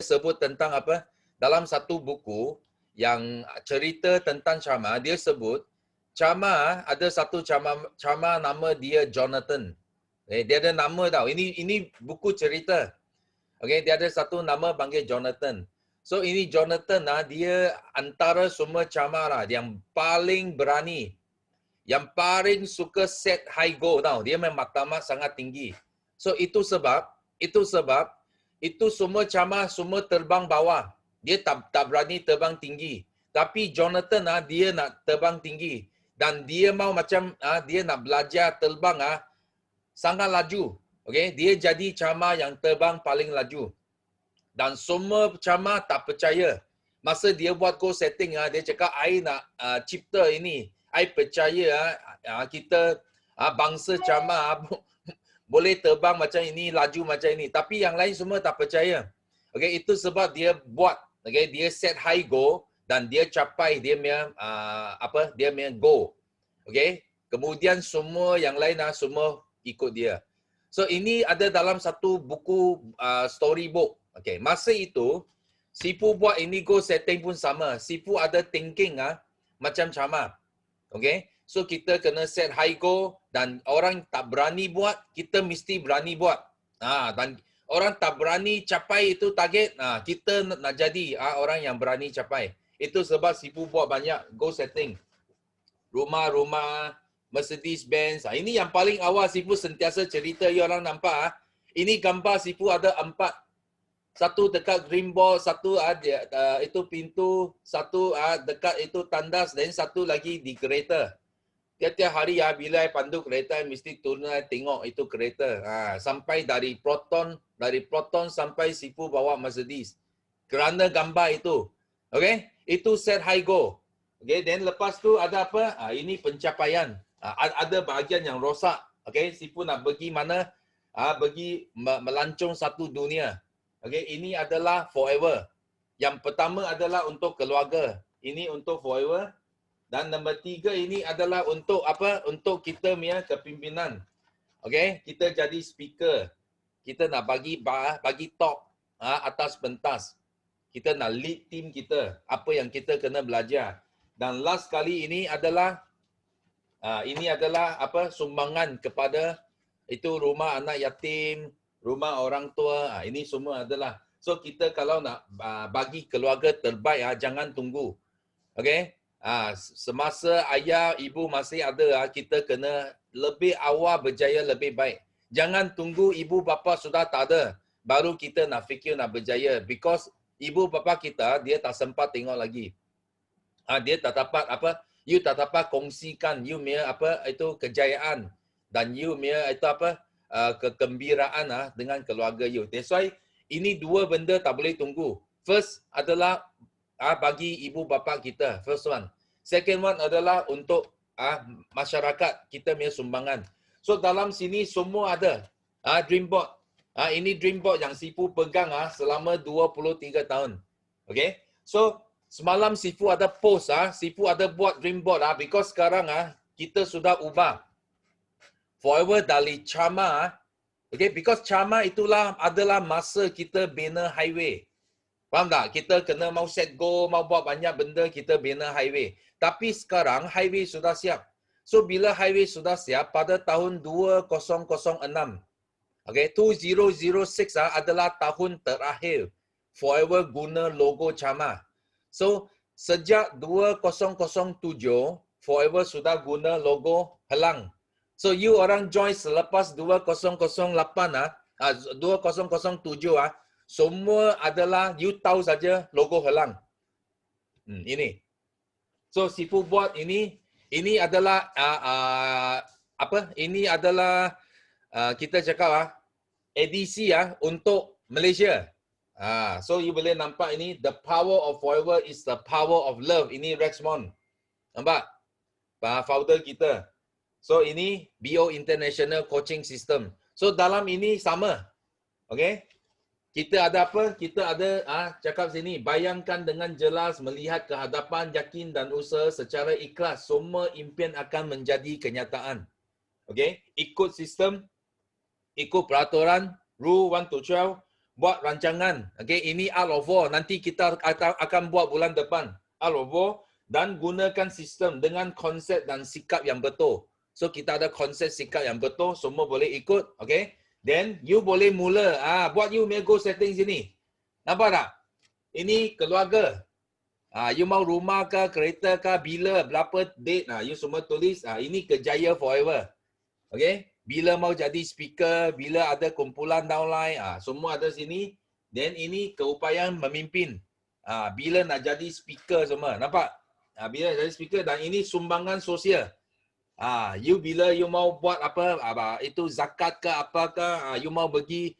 sebut tentang apa? Dalam satu buku yang cerita tentang Chama, dia sebut Chama ada satu Chama nama dia Jonathan. Dia ada nama tau. Ini buku cerita. Okay, dia ada satu nama panggil Jonathan. So ini Jonathan dia antara semua Chama lah yang paling berani, yang paling suka set high goal tau. Dia memang matlamat sangat tinggi. So itu sebab itu semua Chama semua terbang bawah. Dia tak berani terbang tinggi. Tapi Jonathan dia nak terbang tinggi dan dia mau macam dia nak belajar terbang sangat laju. Okey, dia jadi Chama yang terbang paling laju. Dan semua Chama tak percaya. Masa dia buat goal setting dia cakap I nak cipta ini. I percaya kita bangsa Chama boleh terbang macam ini, laju macam ini. Tapi yang lain semua tak percaya. Okey, itu sebab dia buat, okey, dia set high goal dan dia capai dia punya dia punya goal. Okey, kemudian semua yang lain semua ikut dia. So ini ada dalam satu buku storybook. Okey, masa itu Sifu buat ini goal setting pun sama. Sifu ada thinking macam Chama. Okey, so kita kena set high goal dan orang tak berani buat, kita mesti berani buat. Dan orang tak berani capai itu target, kita nak jadi orang yang berani capai. Itu sebab Sifu buat banyak goal setting. Rumah-rumah, Mercedes Benz. Ini yang paling awal Sifu sentiasa cerita, you orang nampak ini gambar Sifu ada 4. Satu dekat greenboard, satu itu pintu, satu dekat itu tandas dan satu lagi di kereta. Tiap-tiap hari bila saya pandu kereta mesti turun tengok itu kereta. Sampai dari Proton sampai Sifu bawa Mercedes. Kerana gambar itu. Okey, itu set high goal. Okey, then lepas tu ada apa? Ini pencapaian. Ada bahagian yang rosak. Okey, Sifu nak pergi mana? Pergi melancong satu dunia. Okey, ini adalah forever. Yang pertama adalah untuk keluarga. Ini untuk forever. Dan nombor 3 ini adalah untuk apa? Untuk kita punya kepimpinan. Okey, kita jadi speaker. Kita nak bagi talk atas pentas. Kita nak lead team kita. Apa yang kita kena belajar. Dan last kali ini adalah apa? Sumbangan kepada itu rumah anak yatim, rumah orang tua. Ini semua adalah. So kita kalau nak bagi keluarga terbaik jangan tunggu. Okey? Semasa ayah ibu masih ada, kita kena lebih awal berjaya lebih baik. Jangan tunggu ibu bapa sudah tak ada baru kita nak fikir nak berjaya, because ibu bapa kita dia tak sempat tengok lagi. Dia tak dapat apa? You tak dapat kongsikan you punya apa itu kejayaan dan you punya itu apa kegembiraan dengan keluarga you. That's why ini dua benda tak boleh tunggu. First adalah bagi ibu bapa kita, first one. Second one adalah untuk masyarakat kita punya sumbangan. So dalam sini semua ada dream board. Ini dream board yang Sifu pegang selama 23 tahun. Okay? So semalam Sifu ada post Sifu ada buat dream board because sekarang kita sudah ubah. Forever dari Chama. Okay? Because Chama itulah adalah masa kita bina highway. Faham tak? Kita kena mau set goal, mau buat banyak benda, kita bina highway. Tapi sekarang highway sudah siap. So bila highway sudah siap pada tahun 2006. Okay, 2006 adalah tahun terakhir Forever guna logo Chama. So sejak 2007 Forever sudah guna logo Helang. So you orang join selepas 2008 2007 semua adalah you tahu saja logo Helang. Ini. So Sifu buat ini adalah apa? Ini adalah kita cakap edisi untuk Malaysia. So you boleh nampak ini the power of forever is the power of love. Ini Rexmond. Nampak? Founder kita. So ini BO International Coaching System. So dalam ini sama. Okay? Kita ada apa? Kita ada cakap sini, bayangkan dengan jelas, melihat kehadapan, yakin dan usaha secara ikhlas, semua impian akan menjadi kenyataan. Okey, ikut sistem, ikut peraturan, rule 1 to 12, buat rancangan. Okay, ini out of war. Nanti kita akan buat bulan depan. Out of war dan gunakan sistem dengan konsep dan sikap yang betul. So kita ada konsep sikap yang betul, semua boleh ikut. Okay, then you boleh mula. Buat you punya goal setting sini. Nampak tak? Ini keluarga. You mau rumah ke, kereta ke, bila, berapa date, you semua tulis. Ini kejaya forever. Okay? Bila mau jadi speaker, bila ada kumpulan downline, semua ada sini. Then ini keupayaan memimpin. Bila nak jadi speaker semua. Nampak? Bila jadi speaker dan ini sumbangan sosial. Bila you mau buat apa, itu zakat ke apa ke, you mau pergi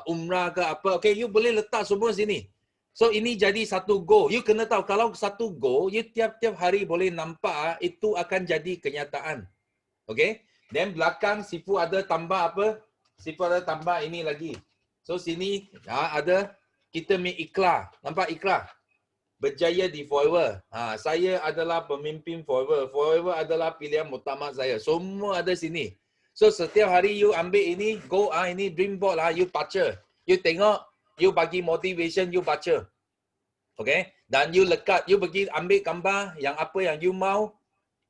umrah ke apa, okay, you boleh letak semua sini. So ini jadi satu goal. You kena tahu kalau satu goal, you tiap-tiap hari boleh nampak itu akan jadi kenyataan. Okay? Then belakang Sifu ada tambah apa? Sifu ada tambah ini lagi. So sini ada kita punya ikrar. Nampak ikrar? Berjaya di forever. Saya adalah pemimpin forever. Forever adalah pilihan utama saya. Semua ada sini. So setiap hari you ambil ini, go ini dream board you baca. You tengok, you bagi motivation, you baca. Okay? Dan you lekat, you pergi ambil gambar yang apa yang you mau,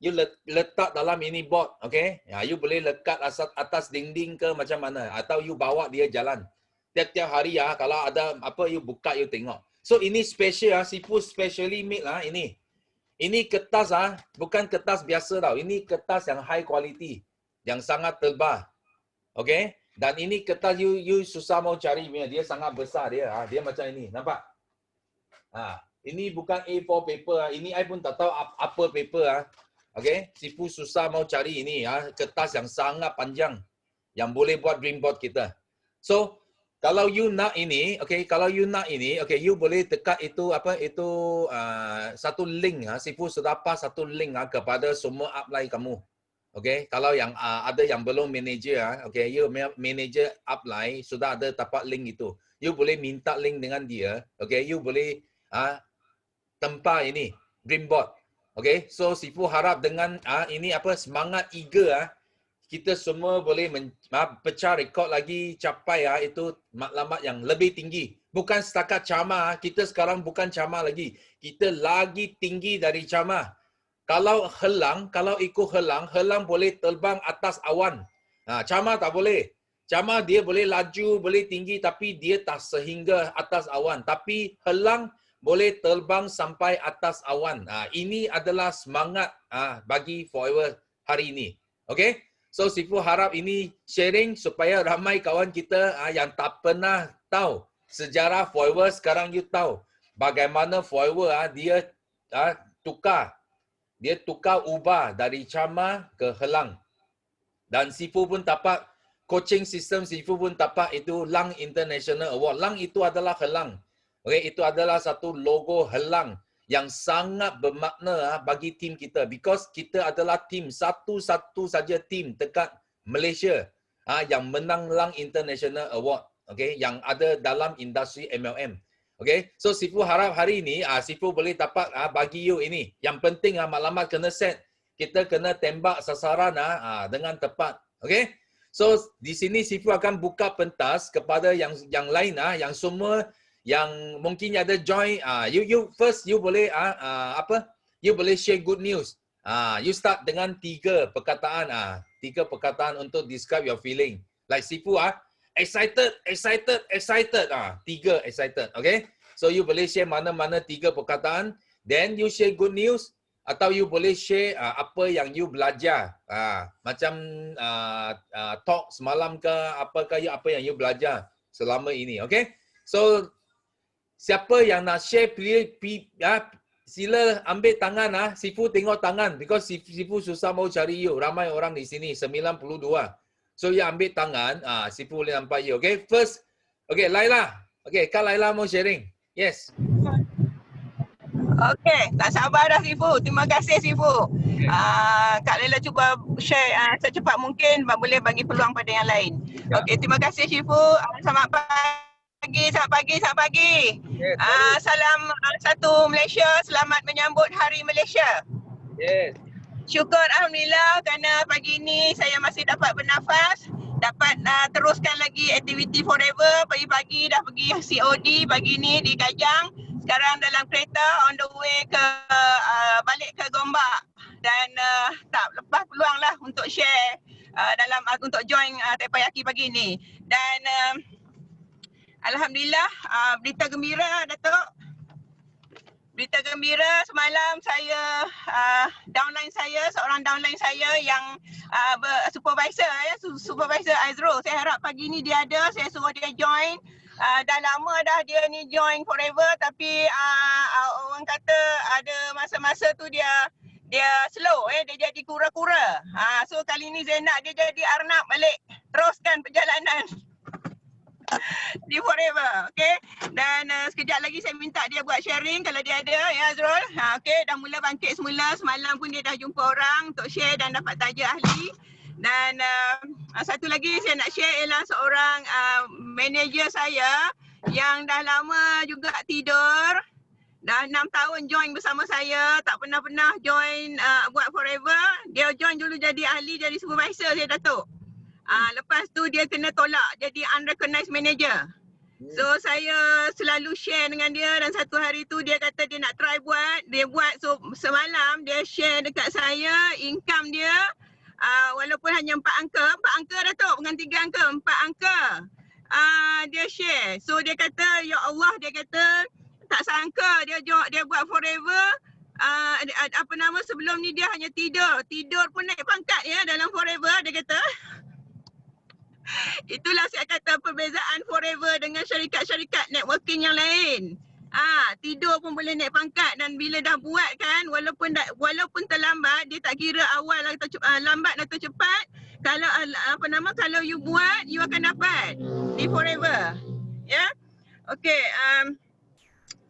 you letak dalam ini board. Okay? You boleh lekat atas dinding ke macam mana. Atau you bawa dia jalan. Tiap-tiap hari kalau ada apa, you buka, you tengok. So ini special, Sifu specially made ini. Ini kertas bukan kertas biasa tau. Ini kertas yang high quality, yang sangat tebal. Okay? Dan ini kertas you susah mau cari, dia sangat besar dia. Dia macam ini, nampak? Ini bukan A4 paper. Ini I pun tak tahu apa paper. Okay? Sifu susah mau cari ini kertas yang sangat panjang yang boleh buat dream board kita. So kalau you nak ini, okay, okay, you boleh tekan itu satu link Sifu sudah pas satu link kepada semua upline kamu. Okay, kalau yang ada yang belum manager okay, you manager upline sudah ada tapak link itu. You boleh minta link dengan dia. Okay, you boleh tempah ini dream board. Okay, so Sifu harap dengan ini semangat eager kita semua boleh pecah rekod lagi, capai itu maklumat yang lebih tinggi. Bukan setakat camar, kita sekarang bukan camar lagi. Kita lagi tinggi dari camar. Kalau ikut helang boleh terbang atas awan. Camar tak boleh. Camar dia boleh laju, boleh tinggi, tapi dia tak sehingga atas awan. Tapi helang boleh terbang sampai atas awan. Ini adalah semangat bagi forever hari ini. Okay? So Sifu harap ini sharing supaya ramai kawan kita yang tak pernah tahu sejarah forever, sekarang you tahu bagaimana forever dia tukar ubah dari camar ke helang. Dan Sifu pun dapat coaching system, Sifu pun dapat itu Lang International Award. Lang itu adalah helang. Okay, itu adalah satu logo helang yang sangat bermakna bagi tim kita, because kita adalah tim satu-satu saja tim dekat Malaysia yang menang Lang International Award, okay, yang ada dalam industri MLM. Okay, so Sifu harap hari ini Sifu boleh dapat bagi you ini. Yang penting maklumat kena set, kita kena tembak sasaran dengan tepat. Okay, so di sini Sifu akan buka pentas kepada yang lain yang semua yang mungkin ada join, you first you boleh you boleh share good news. You start dengan 3 perkataan, 3 perkataan untuk describe your feeling. Like Sifu excited. 3 excited, okay? So you boleh share mana-mana 3 perkataan, then you share good news, atau you boleh share apa yang you belajar. Macam talk semalam ke apakah apa yang you belajar selama ini, okay? So siapa yang nak share, sila ambil tangan. Sifu tengok tangan. Because Sifu susah mau cari you. Ramai orang di sini. 92. So, you ambil tangan. Sifu boleh nampak you. Okay, first. Okay, Laila. Okay, Kak Laila mau sharing. Yes. Okay, tak sabar dah Sifu. Terima kasih Sifu. Kak Laila cuba share secepat mungkin boleh bagi peluang pada yang lain. Okay, terima kasih Sifu. Selamat pagi. Yes, Salam satu Malaysia, selamat menyambut Hari Malaysia. Yes. Syukur Alhamdulillah kerana pagi ini saya masih dapat bernafas dapat teruskan lagi aktiviti forever. Pagi-pagi dah pergi COD pagi ni di Kajang. Sekarang dalam kereta on the way ke balik ke Gombak. Dan tak lepas peluang lah untuk share untuk join Tepayaki pagi ni. Dan alhamdulillah berita gembira Datuk. Berita gembira semalam saya seorang downline saya yang supervisor Azro. Saya harap pagi ni dia ada, saya suruh dia join. Dah lama dah dia ni join forever tapi orang kata ada masa-masa tu dia slow dia jadi kura-kura. So kali ni saya nak dia jadi Arnab balik, teruskan perjalanan di forever, okay? Dan sekejap lagi saya minta dia buat sharing kalau dia ada, ya Azrul. Okay, dah mula bangkit semula. Semalam pun dia dah jumpa orang untuk share dan dapat taja ahli. Dan satu lagi saya nak share ialah seorang manager saya yang dah lama juga tidur. Dah 6 tahun join bersama saya, tak pernah join buat forever. Dia join dulu jadi ahli, jadi supervisor saya, Datuk. Lepas tu dia kena tolak jadi unrecognized manager. So saya selalu share dengan dia dan satu hari tu dia kata dia nak try buat. Dia buat, so semalam dia share dekat saya income dia walaupun hanya 4 angka Datuk, bukan 3 angka, 4 angka. Dia share. So dia kata, ya Allah, dia kata tak sangka dia buat forever. Sebelum ni dia hanya tidur pun naik pangkat ya dalam forever, dia kata. Itulah saya kata perbezaan forever dengan syarikat-syarikat networking yang lain. Tidur pun boleh naik pangkat dan bila dah buat kan, walaupun terlambat, dia tak kira awal atau lambat atau cepat. Kalau kalau you buat, you akan dapat di forever. Ya. Okay.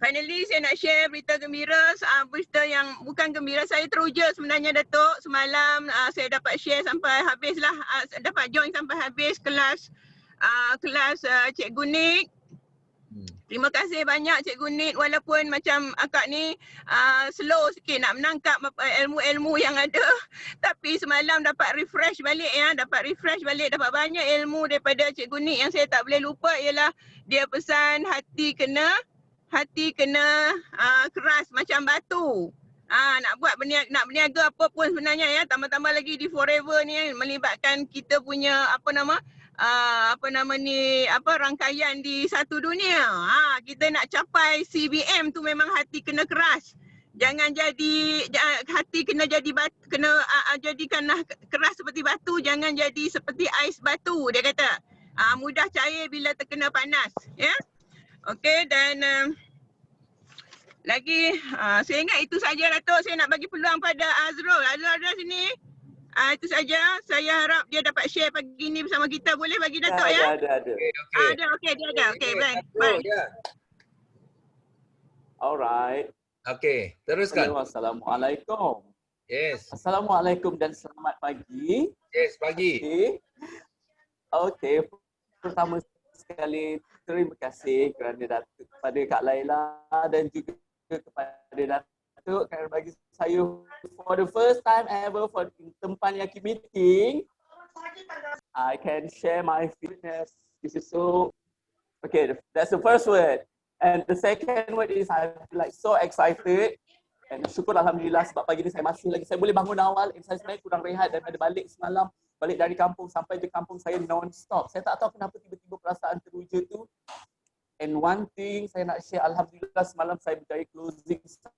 Finally saya nak share berita gembira, berita yang bukan gembira. Saya teruja sebenarnya Datuk. Semalam saya dapat share sampai habis lah, dapat join sampai habis kelas Cikgu Nik. Terima kasih banyak Cikgu Nik, walaupun macam akak ni slow sikit nak menangkap ilmu-ilmu yang ada. Tapi semalam dapat refresh balik ya, dapat banyak ilmu daripada Cikgu Nik. Yang saya tak boleh lupa ialah dia pesan hati kena keras macam batu. Nak berniaga apa pun sebenarnya ya, tambah-tambah lagi di forever ni melibatkan kita punya rangkaian di satu dunia. Kita nak capai CBM tu memang hati kena keras. Jangan hati kena jadi jadikanlah keras seperti batu, jangan jadi seperti ais batu, dia kata. Mudah cair bila terkena panas, ya. Okey, dan lagi saya ingat itu saja Datuk. Saya nak bagi peluang pada Azrul. Azrul ada sini. Itu saja. Saya harap dia dapat share pagi ni bersama kita. Boleh bagi Datuk ya? Ada. Okey, dia ada. Okey, baik. Alright. Okey, teruskan. Assalamualaikum. Yes. Assalamualaikum dan selamat pagi. Yes, pagi. Okey. Pertama sekali terima kasih kerana kepada Kak Laila dan juga kepada Datuk kerana bagi saya for the first time ever for Tepayaki meeting, I can share my feelings. This is so okay. That's the first word, and the second word is I feel like so excited and syukur alhamdulillah sebab pagi ni saya boleh bangun awal. Saya sebenarnya kurang rehat daripada balik semalam. Balik dari kampung sampai ke kampung saya non-stop. Saya tak tahu kenapa tiba-tiba perasaan teruja tu. And one thing saya nak share, alhamdulillah semalam saya berjaya closing 1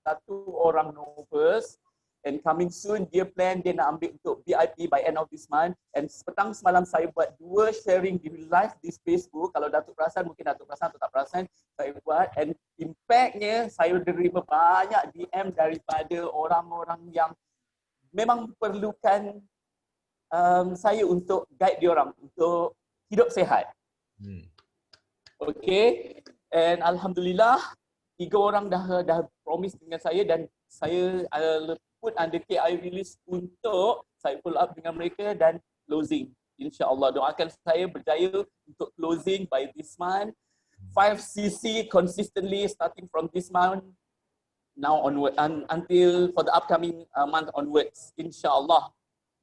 orang novus. And coming soon, dia nak ambil untuk VIP by end of this month. And petang semalam saya buat 2 sharing di live di Facebook. Kalau Datuk perasan, mungkin Datuk perasan atau tak perasan, saya buat. And impactnya saya terima banyak DM daripada orang-orang yang memang perlukan saya untuk guide diorang untuk hidup sehat. Okay, and alhamdulillah 3 orang dah promise dengan saya dan saya put under KI release untuk saya follow up dengan mereka dan closing. InsyaAllah doakan saya berjaya untuk closing by this month. 5cc consistently starting from this month now onward until for the upcoming month onwards. InsyaAllah.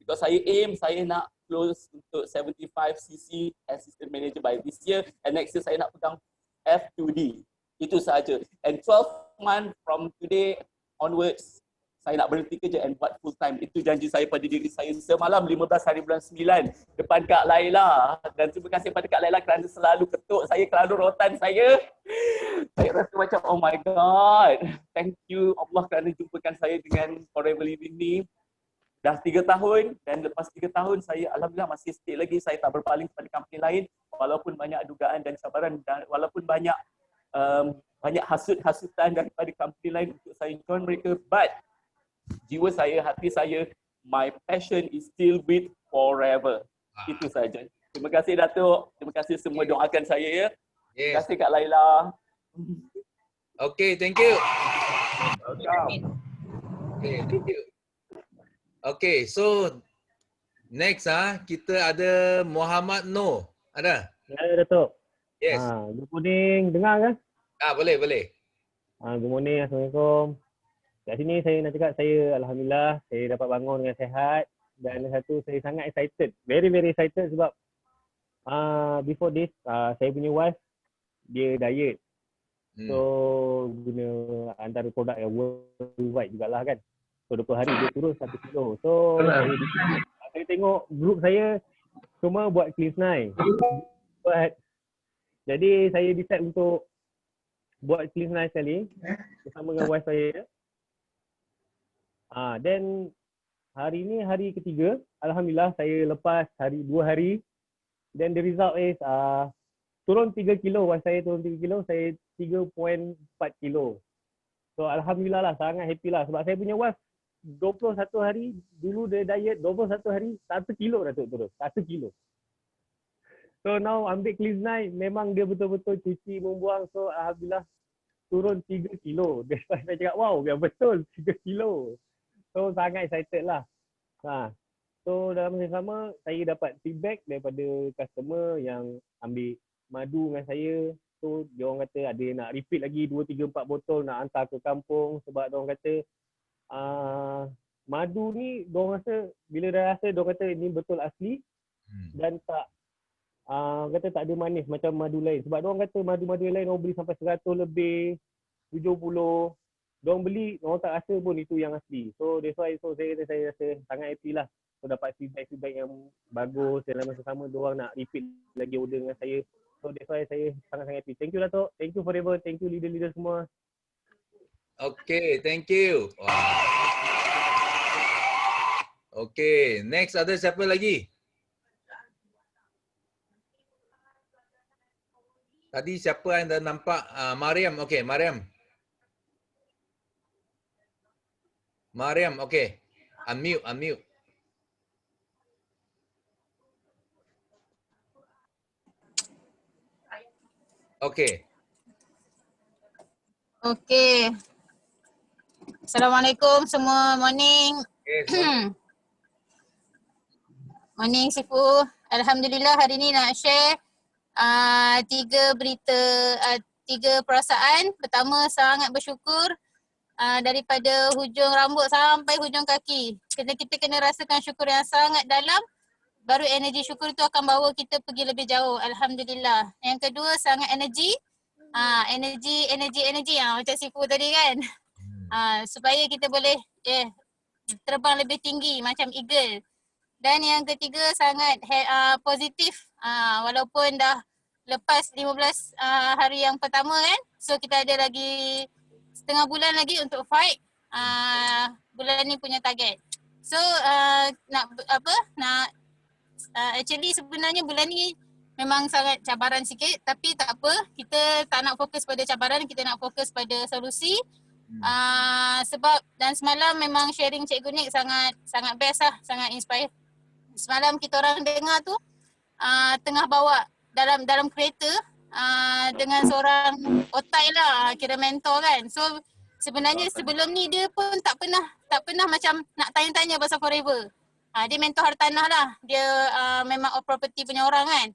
Because saya nak close untuk 75cc assistant manager by this year, and next year saya nak pegang F2D. Itu sahaja. And 12 months from today onwards, saya nak berhenti kerja and buat full time. Itu janji saya pada diri saya semalam 15 hari bulan 9 depan Kak Laila. Dan terima kasih pada Kak Laila kerana selalu ketuk saya, selalu rotan saya. Saya rasa macam oh my god. Thank you Allah kerana jumpakan saya dengan Forever Living ni. Dah 3 tahun dan lepas 3 tahun saya alhamdulillah masih stay lagi. Saya tak berpaling kepada company lain walaupun banyak dugaan dan cabaran dan walaupun banyak hasut-hasutan daripada company lain untuk saya join mereka, but jiwa saya, hati saya, my passion is still with Forever. Itu saja. Terima kasih Datuk. Terima kasih semua doakan saya ya. Terima kasih Kak Laila. Okay, thank you. Welcome. Okay, thank you. Okay, so next kita ada Muhammad Noor. Ada? Ya, Datuk. Yes. Good morning. Dengar kan? Boleh. Good morning. Assalamualaikum. Kat sini saya nak cakap saya alhamdulillah saya dapat bangun dengan sihat dan satu saya sangat excited. Very excited sebab before this saya punya wife dia diet. So guna antara produk yang worldwide jugalah kan. So 20 hari dia turun 1 kilo. So saya tengok group saya semua buat clean night. Jadi saya decide untuk buat clean night sekali bersama dengan wife saya. Then hari ni hari ketiga, alhamdulillah saya lepas 2 hari. Then the result is turun 3 kilo, wife saya turun 3 kilo, saya 3.4 kilo. So alhamdulillah lah, sangat happy lah sebab saya punya wife 21 hari dulu dia diet, 21 hari 1 kilo dah turun, 1 kilo. So now ambil clean night, memang dia betul-betul cuci membuang, so alhamdulillah turun 3 kilo. That's why saya cakap wow, biar betul 3 kilo. So sangat excited lah. So dalam masa yang sama saya dapat feedback daripada customer yang ambil madu dengan saya. So dia orang kata ada yang nak repeat lagi 2, 3, 4 botol nak hantar ke kampung sebab dia orang kata madu ni dia orang rasa bila dah rasa dia orang kata ini betul asli dan tak kata tak ada manis macam madu lain. Sebab dia orang kata madu-madu lain orang beli sampai 100 lebih, 70. Diorang beli, orang tak rasa pun itu yang asli. So that's why saya rasa sangat happy lah. So dapat feedback yang bagus dan dalam masa sama diorang nak repeat lagi order dengan saya. So that's why saya sangat-sangat happy. Thank you Datuk. Thank you Forever. Thank you leader-leader semua. Okay, thank you. Wow. Okay, next ada siapa lagi? Tadi siapa yang dah nampak? Mariam. Okay, Mariam. Mariam, okay. Unmute. Okay. Okay. Assalamualaikum semua. Morning. Okay. Morning Sifu. Alhamdulillah hari ni nak share 3 berita, 3 perasaan. Pertama, sangat bersyukur daripada hujung rambut sampai hujung kaki. Kita kena rasakan syukur yang sangat dalam, baru energi syukur itu akan bawa kita pergi lebih jauh. Alhamdulillah. Yang kedua, sangat energi. Energi macam Sifu tadi kan. Supaya kita boleh terbang lebih tinggi macam eagle. Dan yang ketiga, sangat positif. Walaupun dah lepas 15 hari yang pertama kan. So kita ada lagi setengah bulan lagi untuk fight bulan ni punya target. So actually sebenarnya bulan ni memang sangat cabaran sikit, tapi tak apa, kita tak nak fokus pada cabaran, kita nak fokus pada solusi. Sebab dan semalam memang sharing Cikgu Nik sangat best lah, sangat inspire. Semalam kita orang dengar tu tengah bawa dalam kereta dengan seorang otai lah, kira mentor kan. So sebenarnya sebelum ni dia pun tak pernah macam nak tanya-tanya pasal Forever. Dia mentor hartanah lah, dia memang off property punya orang kan.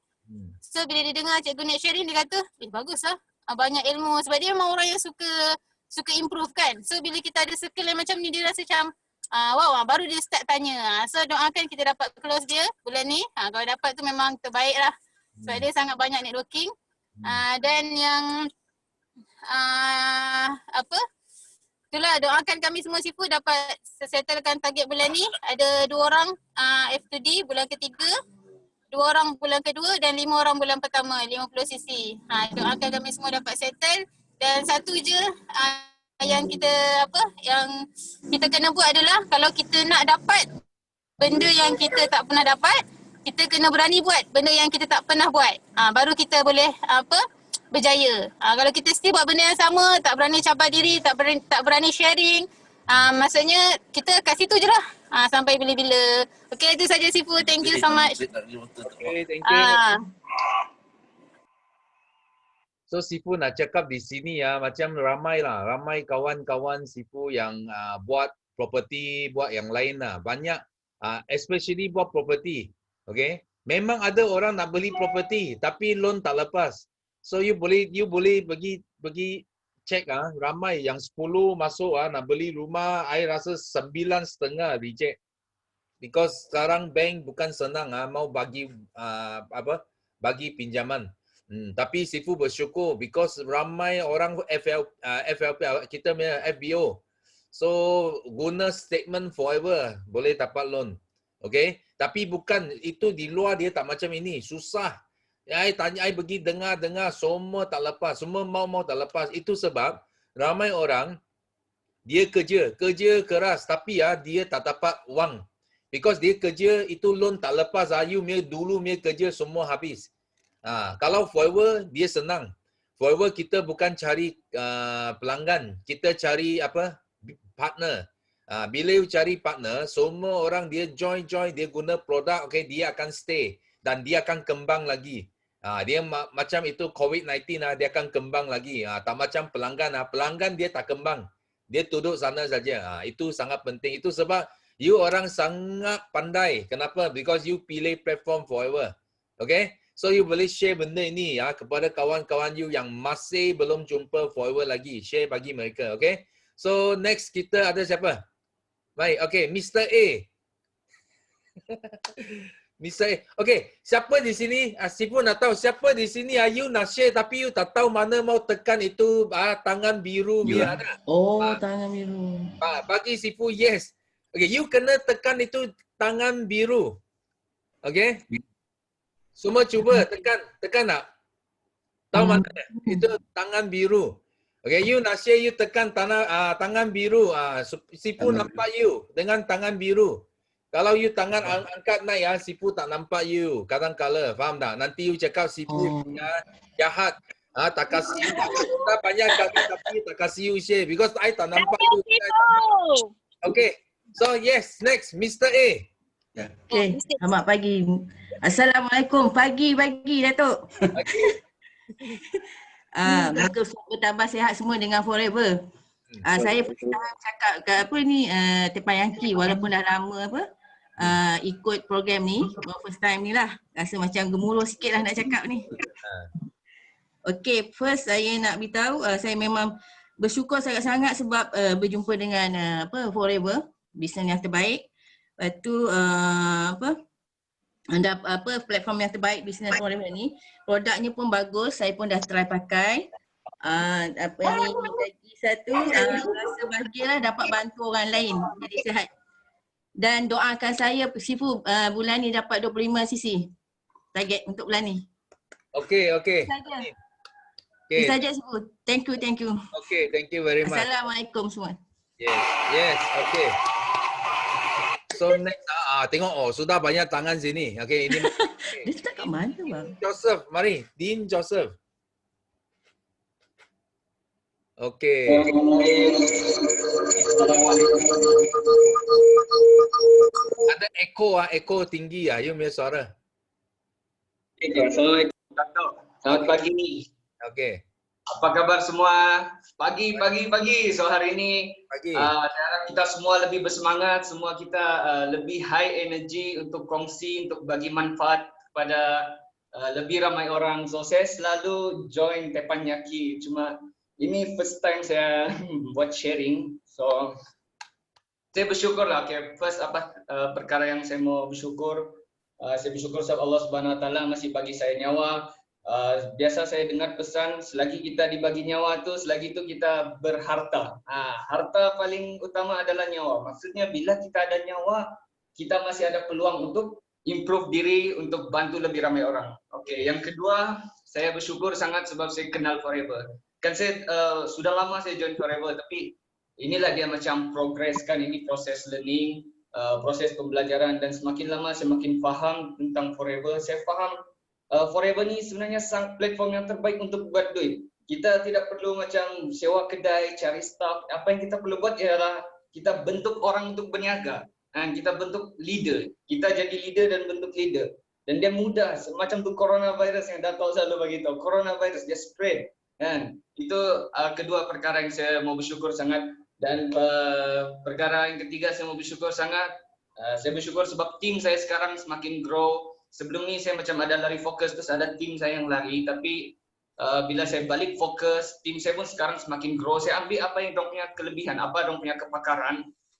So bila dia dengar Cikgu Nik sharing, dia kata bagus lah, banyak ilmu. Sebab dia memang orang yang suka improve kan. So bila kita ada circle yang macam ni, dia rasa macam baru dia start tanya. So doakan kita dapat close dia bulan ni. Kalau dapat tu memang terbaik lah. Sebab dia sangat banyak networking. Dan yang itulah doakan kami semua Sifu dapat settlekan target bulan ni. Ada 2 orang F2D bulan ketiga, 2 orang bulan kedua dan 5 orang bulan pertama 50 cc. Doakan kami semua dapat settle. Dan satu je yang kita kena buat adalah kalau kita nak dapat benda yang kita tak pernah dapat, kita kena berani buat benda yang kita tak pernah buat. Baru kita boleh berjaya. Kalau kita still buat benda yang sama, tak berani cabar diri, tak berani sharing, maksudnya kita kat situ je lah. Sampai bila-bila. Okay, itu saja Sifu. Thank you so much. Okay, thank you. So Sifu nak cakap di sini ya, macam ramai kawan-kawan Sifu yang buat property, buat yang lain lah. Banyak, especially buat property. Okay? Memang ada orang nak beli property, tapi loan tak lepas. So you boleh pergi check ramai yang 10 masuk nak beli rumah, I rasa 9.5 reject. Because sekarang bank bukan senang mau bagi bagi pinjaman. Tapi Sifu bersyukur because ramai orang FLP kita punya FBO. So guna statement forever boleh dapat loan. Okay? Tapi bukan itu di luar dia tak macam ini. Susah. I pergi dengar semua tak lepas. Semua mau tak lepas. Itu sebab ramai orang dia kerja keras tapi dia tak dapat wang. Because dia kerja itu loan tak lepas. You dulu kerja semua habis. Kalau forever dia senang. Forever kita bukan cari pelanggan, kita cari partner. Bila you cari partner, semua orang dia join, dia guna produk, okay, dia akan stay dan dia akan kembang lagi. Dia macam itu COVID-19 dia akan kembang lagi. Tak macam pelanggan, pelanggan dia tak kembang. Dia duduk sana saja. Itu sangat penting. Itu sebab you orang sangat pandai. Kenapa? Because you pilih platform forever. Okay? So you boleh share benda ini kepada kawan-kawan you yang masih belum jumpa forever lagi. Share bagi mereka, okay? So next kita ada siapa? Baik, okay, Mr. A. Mr. A. Okay, siapa di sini? Sifu nak tahu siapa di sini you nak share tapi you tak tahu mana mau tekan itu tangan biru biar ada. Tangan biru. Bagi Sifu yes. Okay, you kena tekan itu tangan biru. Okay? Semua cuba tekan tak? Tahu mana? Itu tangan biru. Okay, you nak share you tekan tangan biru. Sifu nampak you dengan tangan biru. Kalau you tangan angkat naik Sifu tak nampak you. Kadang-kala, faham tak? Nanti you cakap Sifu jahat. Tak kasih you. Kita banyak kali tapi tak kasih you share because I tak nampak you. Okay. So yes, next Mr. A. Okay, selamat pagi. Assalamualaikum. Pagi Datuk. Moga bertambah sihat semua dengan forever. Saya first time cakap ke Tepan Yangki walaupun dah lama ikut program ni. First time ni lah. Rasa macam gemuruh sikit lah nak cakap ni. Okay, first saya nak beritahu saya memang bersyukur sangat-sangat sebab berjumpa dengan forever, bisnes yang terbaik. Lepas tu anda platform yang terbaik bisnes forever ni, produknya pun bagus, saya pun dah try pakai. Lagi satu rasa bahagialah dapat bantu orang lain jadi sihat. Dan doakan saya Sifu bulan ni dapat 25 cc target untuk bulan ni. Okay. Itu saja Sifu. Thank you. Okay, thank you very much. Assalamualaikum semua. Yes, okay. So next, tengok sudah banyak tangan sini. Okay, ini. Dia cakap kat mana bang? Joseph, mari. Dean Joseph. Okay. Ada echo tinggi you punya suara. Assalamualaikum Datuk. Selamat pagi. Okay. Apa kabar semua? Pagi. So hari ini saya harap kita semua lebih bersemangat, semua kita lebih high energy untuk kongsi, untuk bagi manfaat kepada lebih ramai orang. So saya selalu join Tepan Yaki. Cuma ini first time saya buat sharing. So Saya bersyukur lah. Okay. First perkara yang saya mau bersyukur, saya bersyukur sebab Allah Subhanahu Wa Taala masih bagi saya nyawa. Biasa saya dengar pesan, selagi kita dibagi nyawa tu, selagi itu kita berharta. Harta paling utama adalah nyawa. Maksudnya bila kita ada nyawa, kita masih ada peluang untuk improve diri, untuk bantu lebih ramai orang. Okay. Yang kedua, saya bersyukur sangat sebab saya kenal Forever. Kan saya sudah lama saya join Forever, tapi inilah dia macam progress kan, ini proses learning, proses pembelajaran, dan semakin lama saya makin faham tentang Forever. Saya faham Forever ni sebenarnya platform yang terbaik untuk buat duit. Kita tidak perlu macam sewa kedai, cari staff. Apa yang kita perlu buat ialah kita bentuk orang untuk berniaga. Kita bentuk leader. Kita jadi leader dan bentuk leader. Dan dia mudah, semacam tu coronavirus yang Dato' selalu bagi tahu. Coronavirus dia spread. Itu kedua perkara yang saya mau bersyukur sangat. Dan perkara yang ketiga saya mau bersyukur sangat. Saya bersyukur sebab tim saya sekarang semakin grow. Sebelum ni saya macam ada lari fokus, terus ada tim saya yang lari. Tapi bila saya balik fokus, tim saya pun sekarang semakin grow. Saya ambil apa yang mereka punya kelebihan, apa mereka punya kepakaran.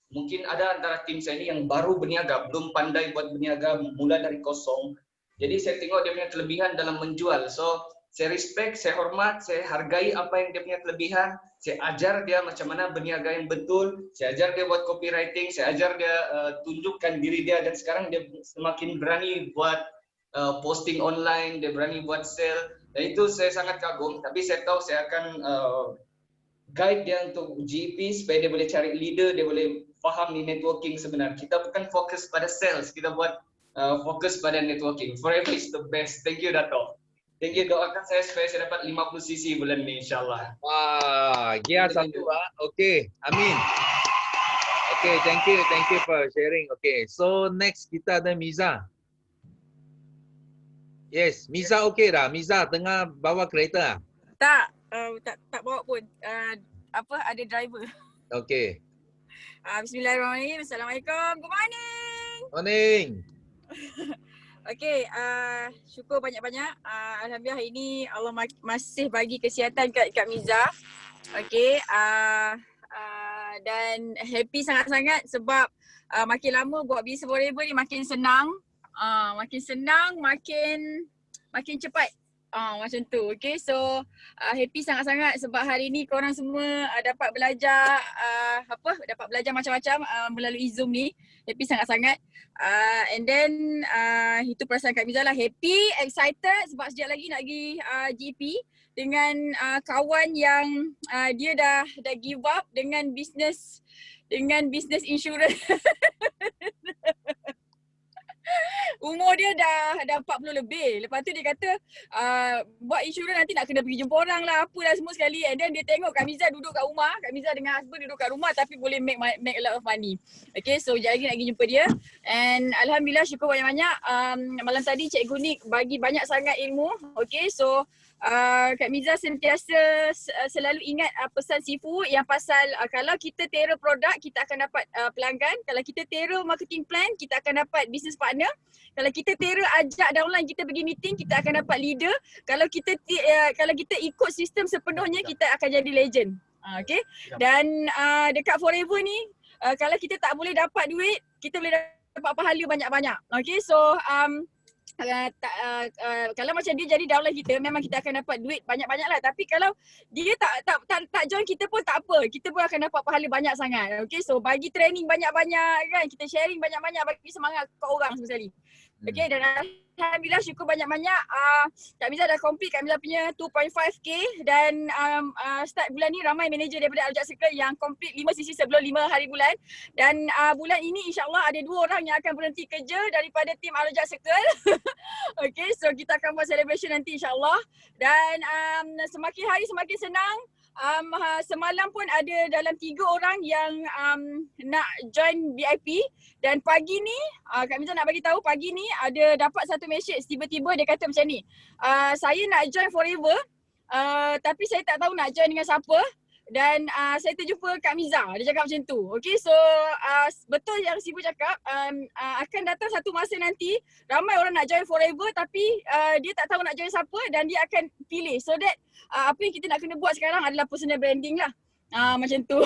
Mungkin ada antara tim saya ini yang baru berniaga, belum pandai buat berniaga, mula dari kosong. Jadi saya tengok dia punya kelebihan dalam menjual. So saya respect, saya hormat, saya hargai apa yang dia punya kelebihan. Saya ajar dia macam mana berniaga yang betul. Saya ajar dia buat copywriting. Saya ajar dia tunjukkan diri dia. Dan sekarang dia semakin berani buat posting online. Dia berani buat sale. Dan itu saya sangat kagum. Tapi saya tahu saya akan guide dia untuk GP supaya dia boleh cari leader. Dia boleh faham ni networking sebenarnya. Kita bukan fokus pada sales. Kita buat fokus pada networking. Forever is the best. Thank you, Dato'. Thank you, doakan saya supaya saya dapat 50 cc bulan ni, insyaAllah. Wah, Gia satu Okay, amin. Okay, thank you for sharing. Okay, so next kita ada Miza. Yes, Miza okay dah? Miza tengah bawa kereta? Tak bawa pun. Ada driver. Okay. Bismillahirrahmanirrahim. Assalamualaikum. Good morning. Morning. Okay, syukur banyak-banyak. Alhamdulillah hari ini Allah masih bagi kesihatan kat Miza. Okay, dan happy sangat-sangat sebab makin lama buat bisnes Forever ni makin senang. Makin cepat. Macam tu. Okay, so happy sangat-sangat sebab hari ni korang semua dapat belajar dapat belajar macam-macam melalui Zoom ni. Happy sangat-sangat. And then itu perasaan Kak Miza lah, happy, excited sebab sekejap lagi nak pergi GP dengan kawan yang dia dah give up dengan business insurans. Umur dia dah 40 lebih. Lepas tu dia kata buat insurans nanti nak kena pergi jumpa orang lah, apalah semua sekali. And then dia tengok Kak Miza duduk kat rumah. Kak Miza dengan husband duduk kat rumah tapi boleh make a lot of money. Okay, so sekejap lagi nak pergi jumpa dia. And Alhamdulillah syukur banyak-banyak. Malam tadi Cikgu Nik bagi banyak sangat ilmu. Okay, so Kak Miza sentiasa selalu ingat pesan Sifu yang pasal kalau kita terror produk kita akan dapat pelanggan, kalau kita terror marketing plan kita akan dapat business partner, kalau kita terror ajak downline kita pergi meeting kita akan dapat leader, kalau kita ikut sistem sepenuhnya kita akan jadi legend. Okay, dan dekat Forever ni kalau kita tak boleh dapat duit kita boleh dapat pahala banyak-banyak. Okay, so kalau macam dia jadi downline kita memang kita akan dapat duit banyak-banyak lah, tapi kalau dia tak join kita pun tak apa, kita pun akan dapat pahala banyak sangat. Okay, so bagi training banyak-banyak kan, kita sharing banyak-banyak bagi semangat ke orang semua sekali. Okay, dan Alhamdulillah syukur banyak-banyak Kak Miza dah complete Kak Miza punya 2.5k dan start bulan ni ramai manager daripada Al-Rojak Circle yang complete 5 sesi sebelum 5 hari bulan, dan bulan ini insyaAllah ada 2 orang yang akan berhenti kerja daripada tim Al-Rojak Circle. Okay, so kita akan buat celebration nanti insyaAllah, dan semakin hari semakin senang. Semalam pun ada dalam 3 orang yang nak join VIP, dan pagi ni Kak Miza nak bagi tahu pagi ni ada dapat satu message tiba-tiba dia kata macam ni, saya nak join Forever tapi saya tak tahu nak join dengan siapa, dan saya terjumpa Kak Miza, dia cakap macam tu. Okay, so betul yang Sifu cakap, akan datang satu masa nanti ramai orang nak join Forever tapi dia tak tahu nak join siapa dan dia akan pilih, so that apa yang kita nak kena buat sekarang adalah personal branding lah. Macam tu.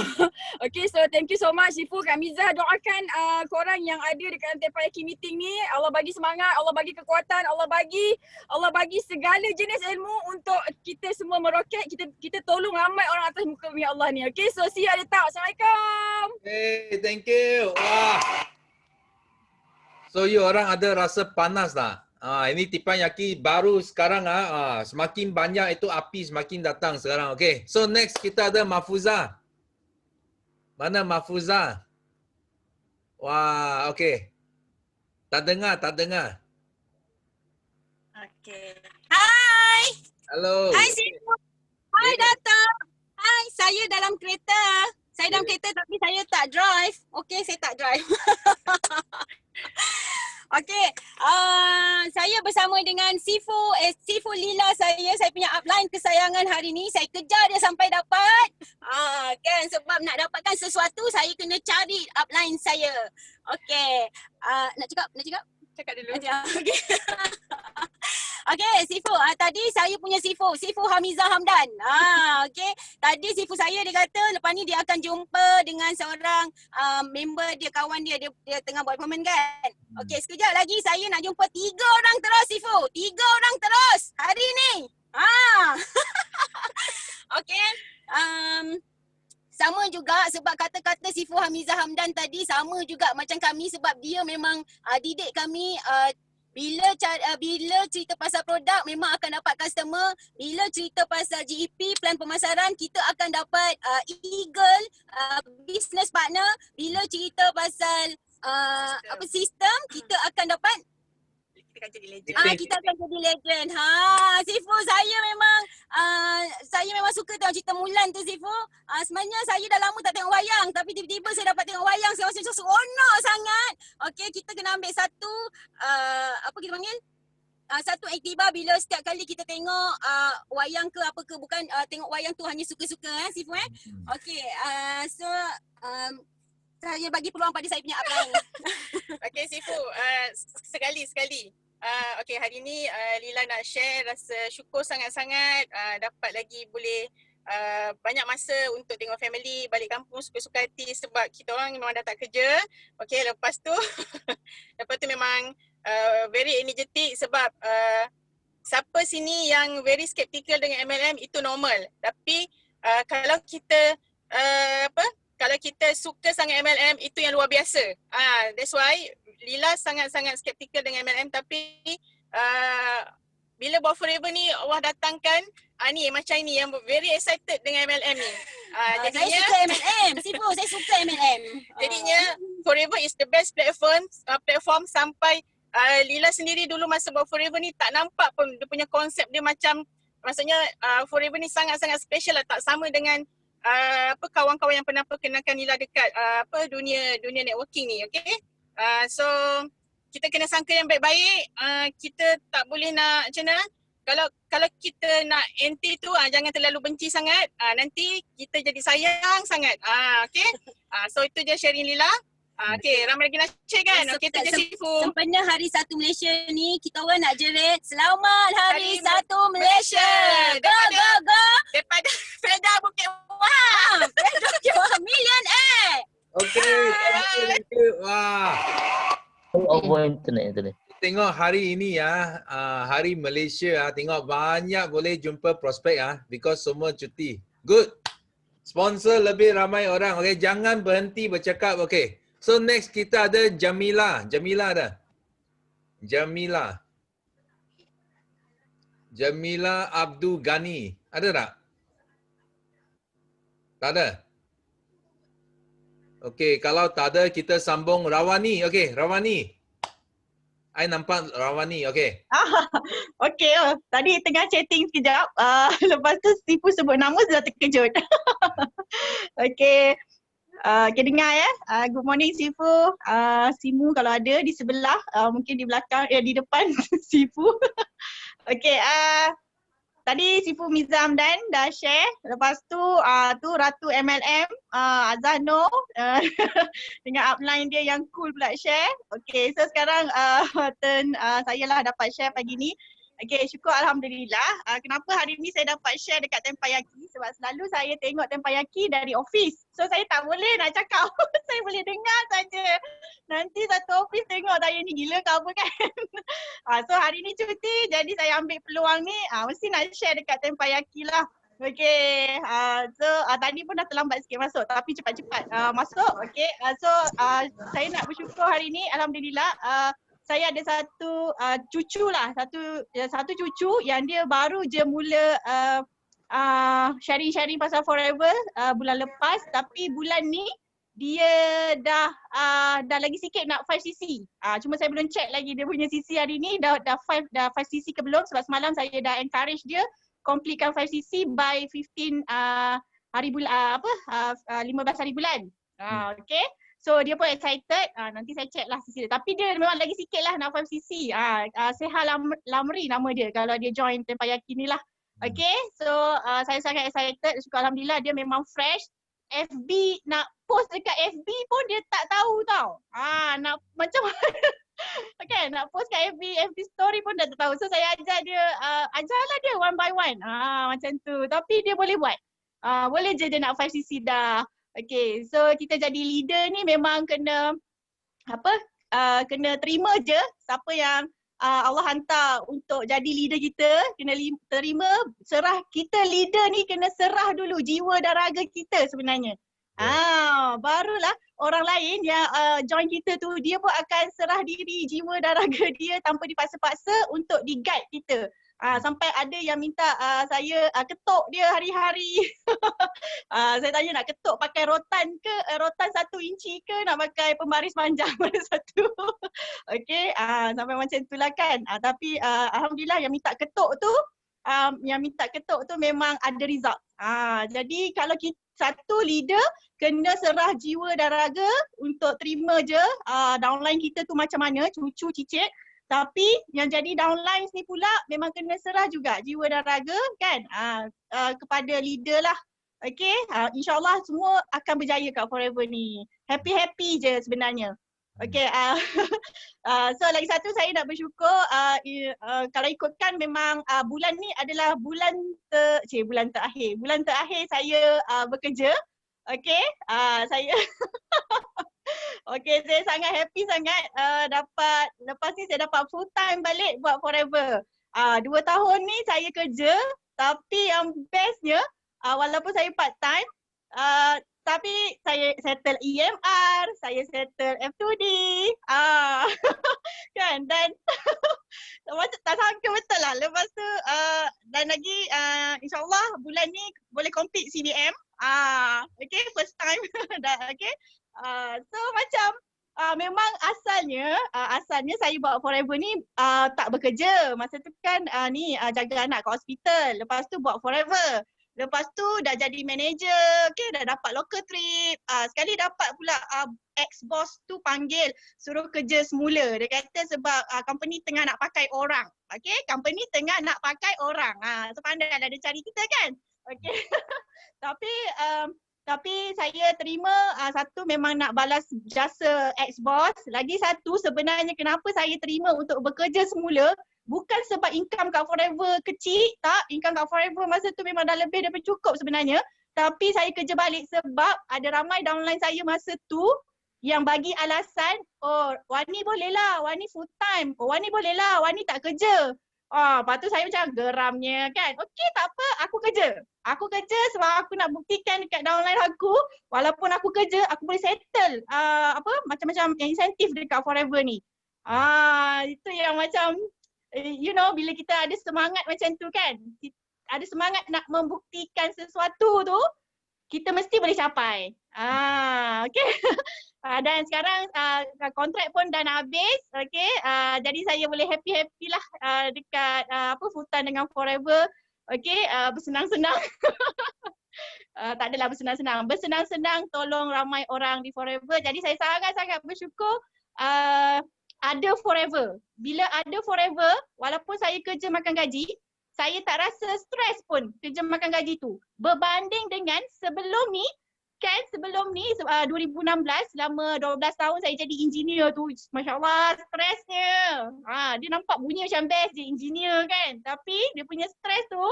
Okay, so thank you so much Sifu. Kak Miza doakan korang yang ada dekat Tepayaki meeting ni, Allah bagi semangat, Allah bagi kekuatan, Allah bagi segala jenis ilmu untuk kita semua meroket, kita tolong ramai orang atas muka bumi Allah ni. Okay, so see you at the top. Assalamualaikum. Hey, thank you. Wah. So you orang ada rasa panas tak? Ini Teppanyaki baru sekarang semakin banyak itu api semakin datang sekarang. Okay. So next kita ada Mahfuza. Mana Mahfuza? Wah, okay. Tak dengar. Okay. Hai. Hello. Hai Sifu. Hai datang. Hai, saya dalam kereta. Saya dalam kereta tapi saya tak drive. Okay, saya tak drive. Okay, saya bersama dengan Sifu Lila saya punya upline kesayangan hari ni. Saya kejar dia sampai dapat. Kan sebab nak dapatkan sesuatu saya kena cari upline saya. Okay, nak cakap? Cakap dulu. Okay. Okay, Sifu. Tadi saya punya Sifu Hamizah Hamdan. Okay. Tadi Sifu saya dia kata lepas ni dia akan jumpa dengan seorang member dia, kawan dia tengah buat appointment kan. Okay, sekejap lagi saya nak jumpa 3 orang terus Sifu. 3 orang terus hari ni. Okay. Sama juga sebab kata-kata Sifu Hamizah Hamdan tadi sama juga macam kami sebab dia memang didik kami bila cerita pasal produk memang akan dapat customer, bila cerita pasal GEP plan pemasaran kita akan dapat Eagle business partner, bila cerita pasal sistem kita akan dapat kita akan jadi legend. Sifu saya memang suka tengok cerita Mulan tu Sifu. Sebenarnya saya dah lama tak tengok wayang tapi tiba-tiba saya dapat tengok wayang, saya rasa seronok sangat. Okey, kita kena ambil satu kita panggil satu iktibar bila setiap kali kita tengok wayang ke apa ke, bukan tengok wayang tu hanya suka-suka Sifu Okey, so saya bagi peluang pada saya punya upline. Okay Sifu, sekali. Okay, hari ni Lila nak share rasa syukur sangat-sangat dapat lagi boleh banyak masa untuk tengok family, balik kampung suka-suka hati sebab kita orang memang dah tak kerja. Okay, lepas tu memang very energetic sebab siapa sini yang very skeptical dengan MLM itu normal. Tapi kalau kita kalau kita suka sangat MLM itu yang luar biasa. That's why Lila sangat-sangat skeptical dengan MLM tapi bila Buat Forever ni Allah datangkan ni macam ini yang very excited dengan MLM ni. Saya suka MLM. Sifu, saya suka MLM. Jadinya Forever is the best platform sampai Lila sendiri dulu masa Buat Forever ni tak nampak pun dia punya konsep dia macam, maksudnya Forever ni sangat-sangat special lah, tak sama dengan kawan-kawan yang pernah perkenalkan Lila dekat dunia networking ni. Okay. So kita kena sangka yang baik-baik. Kita tak boleh nak macam mana, kalau kita nak anti tu jangan terlalu benci sangat. Nanti kita jadi sayang sangat. Okay. So itu je sharing Lila. Okay, ramai lagi nak share kan? Okay, tu je Sifu. Sempena Hari Satu Malaysia ni kita orang nak jerit selamat Hari Satu Malaysia. Go go go. Daripada Feda Bukit Wah. Feda Bukit Wah millionaire. Okay, thank you. Wah. Over internet. Tengok hari ini Hari Malaysia tengok banyak boleh jumpa prospek because semua cuti. Good. Sponsor lebih ramai orang. Okay, jangan berhenti bercakap. Okay. So next kita ada Jamila. Jamila ada? Jamila Abdul Ghani. Ada tak? Tak ada? Okay, kalau tak ada kita sambung Rawani. Okay, Rawani. I nampak Rawani. Okay. Okay, tadi tengah chatting sekejap. Lepas tu Sifu sebut nama sudah terkejut. Okay. Okay, dengar ya. Good morning Sifu. Simu kalau ada di sebelah, mungkin di belakang, di depan Sifu. Okay, tadi Sifu Miza Hamdan dah share. Lepas tu, tu Ratu MLM, Azah Noh dengan upline dia yang cool pula share. Okay, so sekarang turn saya lah dapat share pagi ni. Okay, syukur Alhamdulillah. Kenapa hari ni saya dapat share dekat Tempayaki? Sebab selalu saya tengok Tempayaki dari office. So saya tak boleh nak cakap. Saya boleh dengar saja. Nanti satu office tengok saya ni gila ke apa kan. So hari ni cuti, jadi saya ambil peluang ni. Mesti nak share dekat Tempayaki lah. Okay, so tadi pun dah terlambat sikit masuk tapi cepat-cepat masuk. Okay, so saya nak bersyukur hari ni Alhamdulillah. Saya ada satu cucu lah, satu cucu yang dia baru je mula sharing-sharing pasal Forever bulan lepas, tapi bulan ni dia dah lagi sikit nak 5cc. Cuma saya belum check lagi dia punya cc hari ni dah 5cc ke belum, sebab semalam saya dah encourage dia completekan 5cc by 15 hari bulan 15 hari bulan. Okay. So dia pun excited, nanti saya check lah CC dia. Tapi dia memang lagi sikit lah nak 5cc. Seha Lamri nama dia kalau dia join Tempayaki ni lah. Okay, so saya sangat excited. Syukur Alhamdulillah dia memang fresh. FB, nak post dekat FB pun dia tak tahu tau. Nak macam okay, nak post kat FB story pun dia tak tahu. So saya ajarlah dia one by one. Macam tu. Tapi dia boleh buat. Boleh je dia nak 5cc dah. Okay, so kita jadi leader ni memang kena kena terima je siapa yang Allah hantar untuk jadi leader kita, kena terima, serah kita leader ni kena serah dulu jiwa dan raga kita sebenarnya. Barulah orang lain yang join kita tu dia pun akan serah diri jiwa dan raga dia tanpa dipaksa-paksa untuk di-guide kita. Sampai ada yang minta saya ketuk dia hari-hari. Saya tanya nak ketuk pakai rotan ke, rotan 1 inci ke nak pakai pembaris panjang mana satu. Okay, sampai macam itulah kan. Tapi Alhamdulillah yang minta ketuk tu memang ada result. Jadi kalau kita satu leader kena serah jiwa dan raga untuk terima je downline kita tu macam mana, cucu cicit. Tapi yang jadi downlines ni pula memang kena serah juga jiwa dan raga kan kepada leader lah. Okay, insyaAllah semua akan berjaya kat Forever ni. Happy-happy je sebenarnya. Okay, so lagi satu saya nak bersyukur kalau ikutkan memang bulan ni adalah bulan terakhir saya bekerja. Okay, saya okay, saya sangat happy sangat dapat lepas ni saya dapat full time balik buat Forever. 2 tahun ni saya kerja, tapi yang bestnya walaupun saya part time tapi saya settle EMR, saya settle F2D. Kan, dan macam tak sangka betul lah. Lepas tu dan lagi insyaAllah bulan ni boleh compete CBM. Okay, first time. Okay. So macam memang asalnya saya buat Forever ni tak bekerja. Masa tu kan jaga anak kat hospital. Lepas tu buat Forever. Lepas tu dah jadi manager, okay, dah dapat local trip. Sekali dapat pula ex-boss tu panggil suruh kerja semula. Dia kata sebab company tengah nak pakai orang. Okay, company tengah nak pakai orang. So pandai lah dia cari kita kan. Okay. Tapi saya terima, satu memang nak balas jasa ex-boss. Lagi satu sebenarnya kenapa saya terima untuk bekerja semula, bukan sebab income kat Forever kecil, tak. Income kat Forever masa tu memang dah lebih daripada cukup sebenarnya. Tapi saya kerja balik sebab ada ramai downline saya masa tu yang bagi alasan, oh Wani boleh lah, Wani full time. Oh Wani boleh lah, Wani tak kerja. Lepas tu saya macam geramnya kan. Okey tak apa, aku kerja. Aku kerja sebab aku nak buktikan dekat downline aku, walaupun aku kerja, aku boleh settle macam-macam insentif dekat Forever ni. Itu yang macam bila kita ada semangat macam tu kan, ada semangat nak membuktikan sesuatu tu, kita mesti boleh capai. Okay. Dan sekarang kontrak pun dah nak habis. Okay. Jadi saya boleh happy-happy lah dekat full time dengan Forever. Okay. Bersenang-senang. Tak adalah bersenang-senang. Bersenang-senang tolong ramai orang di Forever. Jadi saya sangat-sangat bersyukur ada Forever. Bila ada Forever, walaupun saya kerja makan gaji, saya tak rasa stres pun kerja makan gaji tu. Berbanding dengan sebelum ni, kan sebelum ni 2016 selama 12 tahun saya jadi engineer tu, Masya Allah stresnya. Dia nampak bunyi macam best je engineer kan. Tapi dia punya stres tu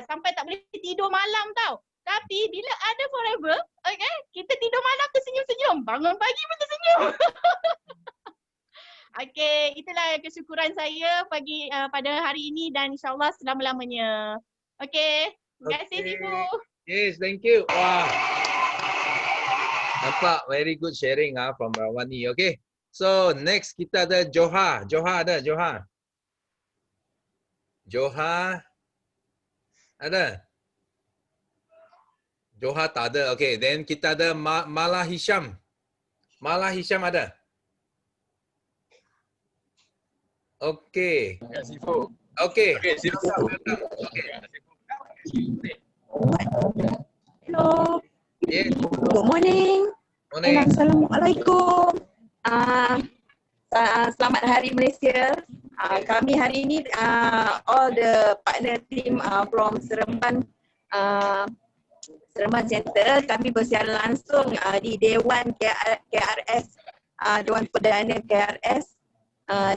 sampai tak boleh tidur malam tau. Tapi bila ada Forever, okay, kita tidur malam tersenyum-senyum, bangun pagi pun tersenyum. Okay, itulah kesyukuran saya pada hari ini dan insyaAllah selama-lamanya. Okay, terima kasih Ibu. Yes, thank you. Wah. Nampak very good sharing from Rawani. Okay. So next kita ada Joha. Joha ada, Joha. Joha ada. Joha tak ada. Okay, then kita ada Mala Hisham. Mala Hisham ada. Okay. Okay. Okay, Hello. Yes. Good morning. Morning. Assalamualaikum. Selamat Hari Malaysia. Kami hari ini all the partner team from Seremban Center, kami bersiaran langsung di Dewan KRS, Dewan Perdana KRS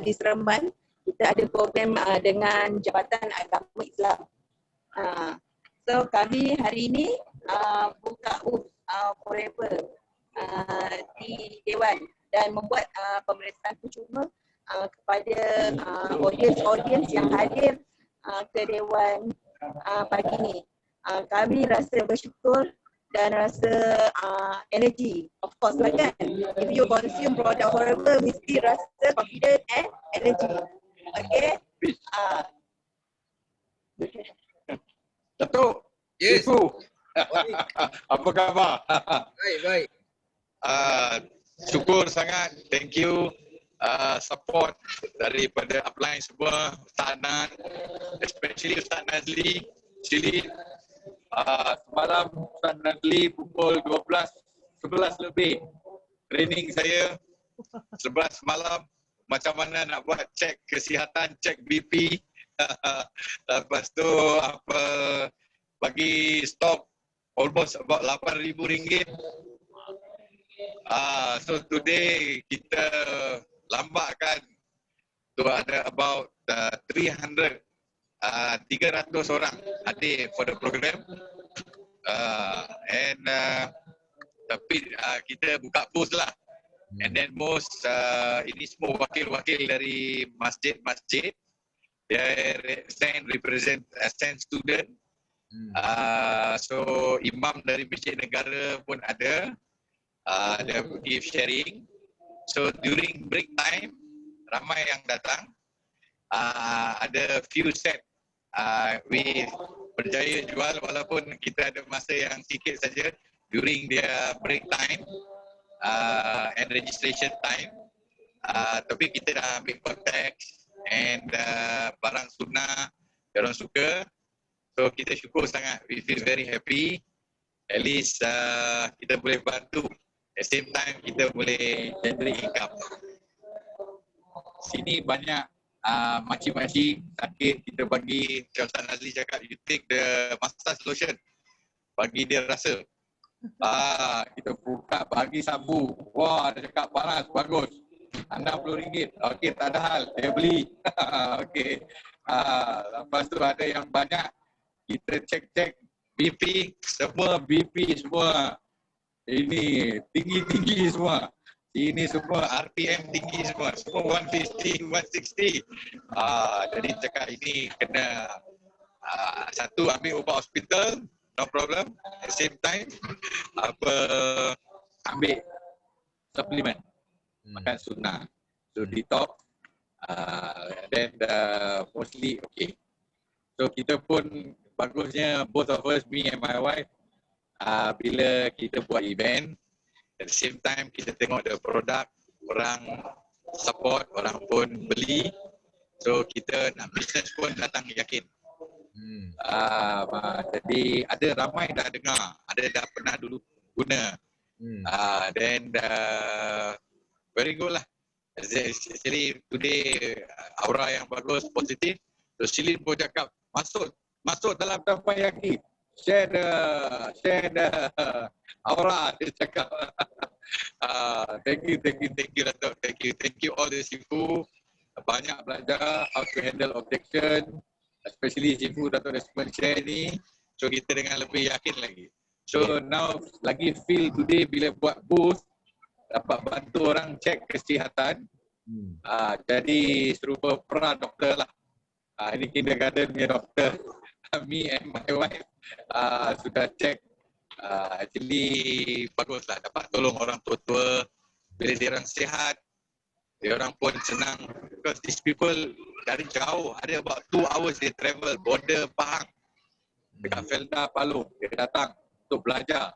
di Seremban. Kita ada program dengan Jabatan Agama Islam. So kami hari ini buka Forever di Dewan dan membuat pemeriksaan percuma kepada audiens yang hadir ke Dewan pagi ini. Kami rasa bersyukur dan rasa energy. Of course lah kan. If you consume produk Forever, mesti rasa confident and energy. Okay. Datuk. Yes. Ibu. Apa khabar? Baik, baik. Syukur sangat. Thank you. Support daripada upline semua, Ustaz Nan, especially Ustaz Nazli, Silin. Semalam Ustaz Nazli pukul 11 lebih training saya 11 malam macam mana nak buat cek kesihatan, cek BP. Lepas tu bagi stok almost about RM8,000. So today kita lambatkan tu ada about 300 orang hadir for the program. Tapi kita buka booth lah. And then most ini semua wakil-wakil dari masjid-masjid. Dia represent student. So imam dari Masjid Negara pun ada. Dia give sharing. So during break time ramai yang datang. Ada few set we berjaya jual walaupun kita ada masa yang sikit saja during their break time and registration time. Tapi kita dah ambil konteks and barang sunnah orang suka. So kita syukur sangat. We feel very happy. At least kita boleh bantu. At the same time kita boleh generate income. Sini banyak makcik-makcik sakit, kita bagi Ustaz Nazli cakap you take the massage lotion, bagi dia rasa. Kita buka bagi sabu, wah dia cakap panas, bagus, RM60. Okey, tak ada hal, dia beli. Okey. Lepas tu ada yang banyak kita cek BP, semua BP semua ini tinggi-tinggi semua. Ini semua RPM tinggi semua 150, 160. Jadi cakap ini kena satu ambil ubat hospital, no problem. At the same time ambil suplemen, makan sunnah, so detox, then mostly okay. So kita pun bagusnya both of us, me and my wife, bila kita buat event. At the same time kita tengok the product, orang support, orang pun beli. So kita nak business pun datang yakin. Jadi ada ramai dah dengar, ada dah pernah dulu guna. Then very good lah. Actually today aura yang bagus, positif. So Silin pun cakap masuk dalam tampayaki. share the aura, dia cakap. Thank you Dato'. Thank you all the Sifu. Banyak belajar how to handle objection, especially Sifu Dato' Desmond share ni. So kita dengan lebih yakin lagi. So now lagi feel today bila buat booth, dapat bantu orang cek kesihatan. Jadi serupa pra doktor lah. Ini kindergarten punya doktor. Me and my wife sudah cek. Actually baguslah dapat tolong orang tua-tua. Bila dia orang sihat, dia orang pun senang. Because these people dari jauh, ada about 2 hours dia travel border Pahang dekat Felda Palu. Dia datang untuk belajar.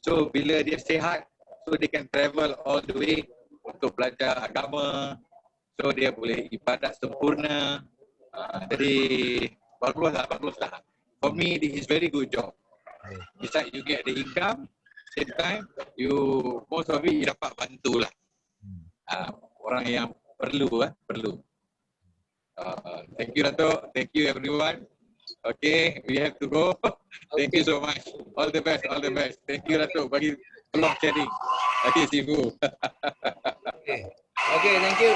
So bila dia sihat, so they can travel all the way untuk belajar agama. So dia boleh ibadat sempurna. Jadi baguslah. For me, this is very good job. Besides you get the income, same time you most of it you dapat bantulah orang yang perlu. Thank you Dato', thank you everyone. Okay, we have to go. Thank you so much. All the best. Thank you Dato' bagi peluang sharing. Okay, Sifu. Okay, thank you.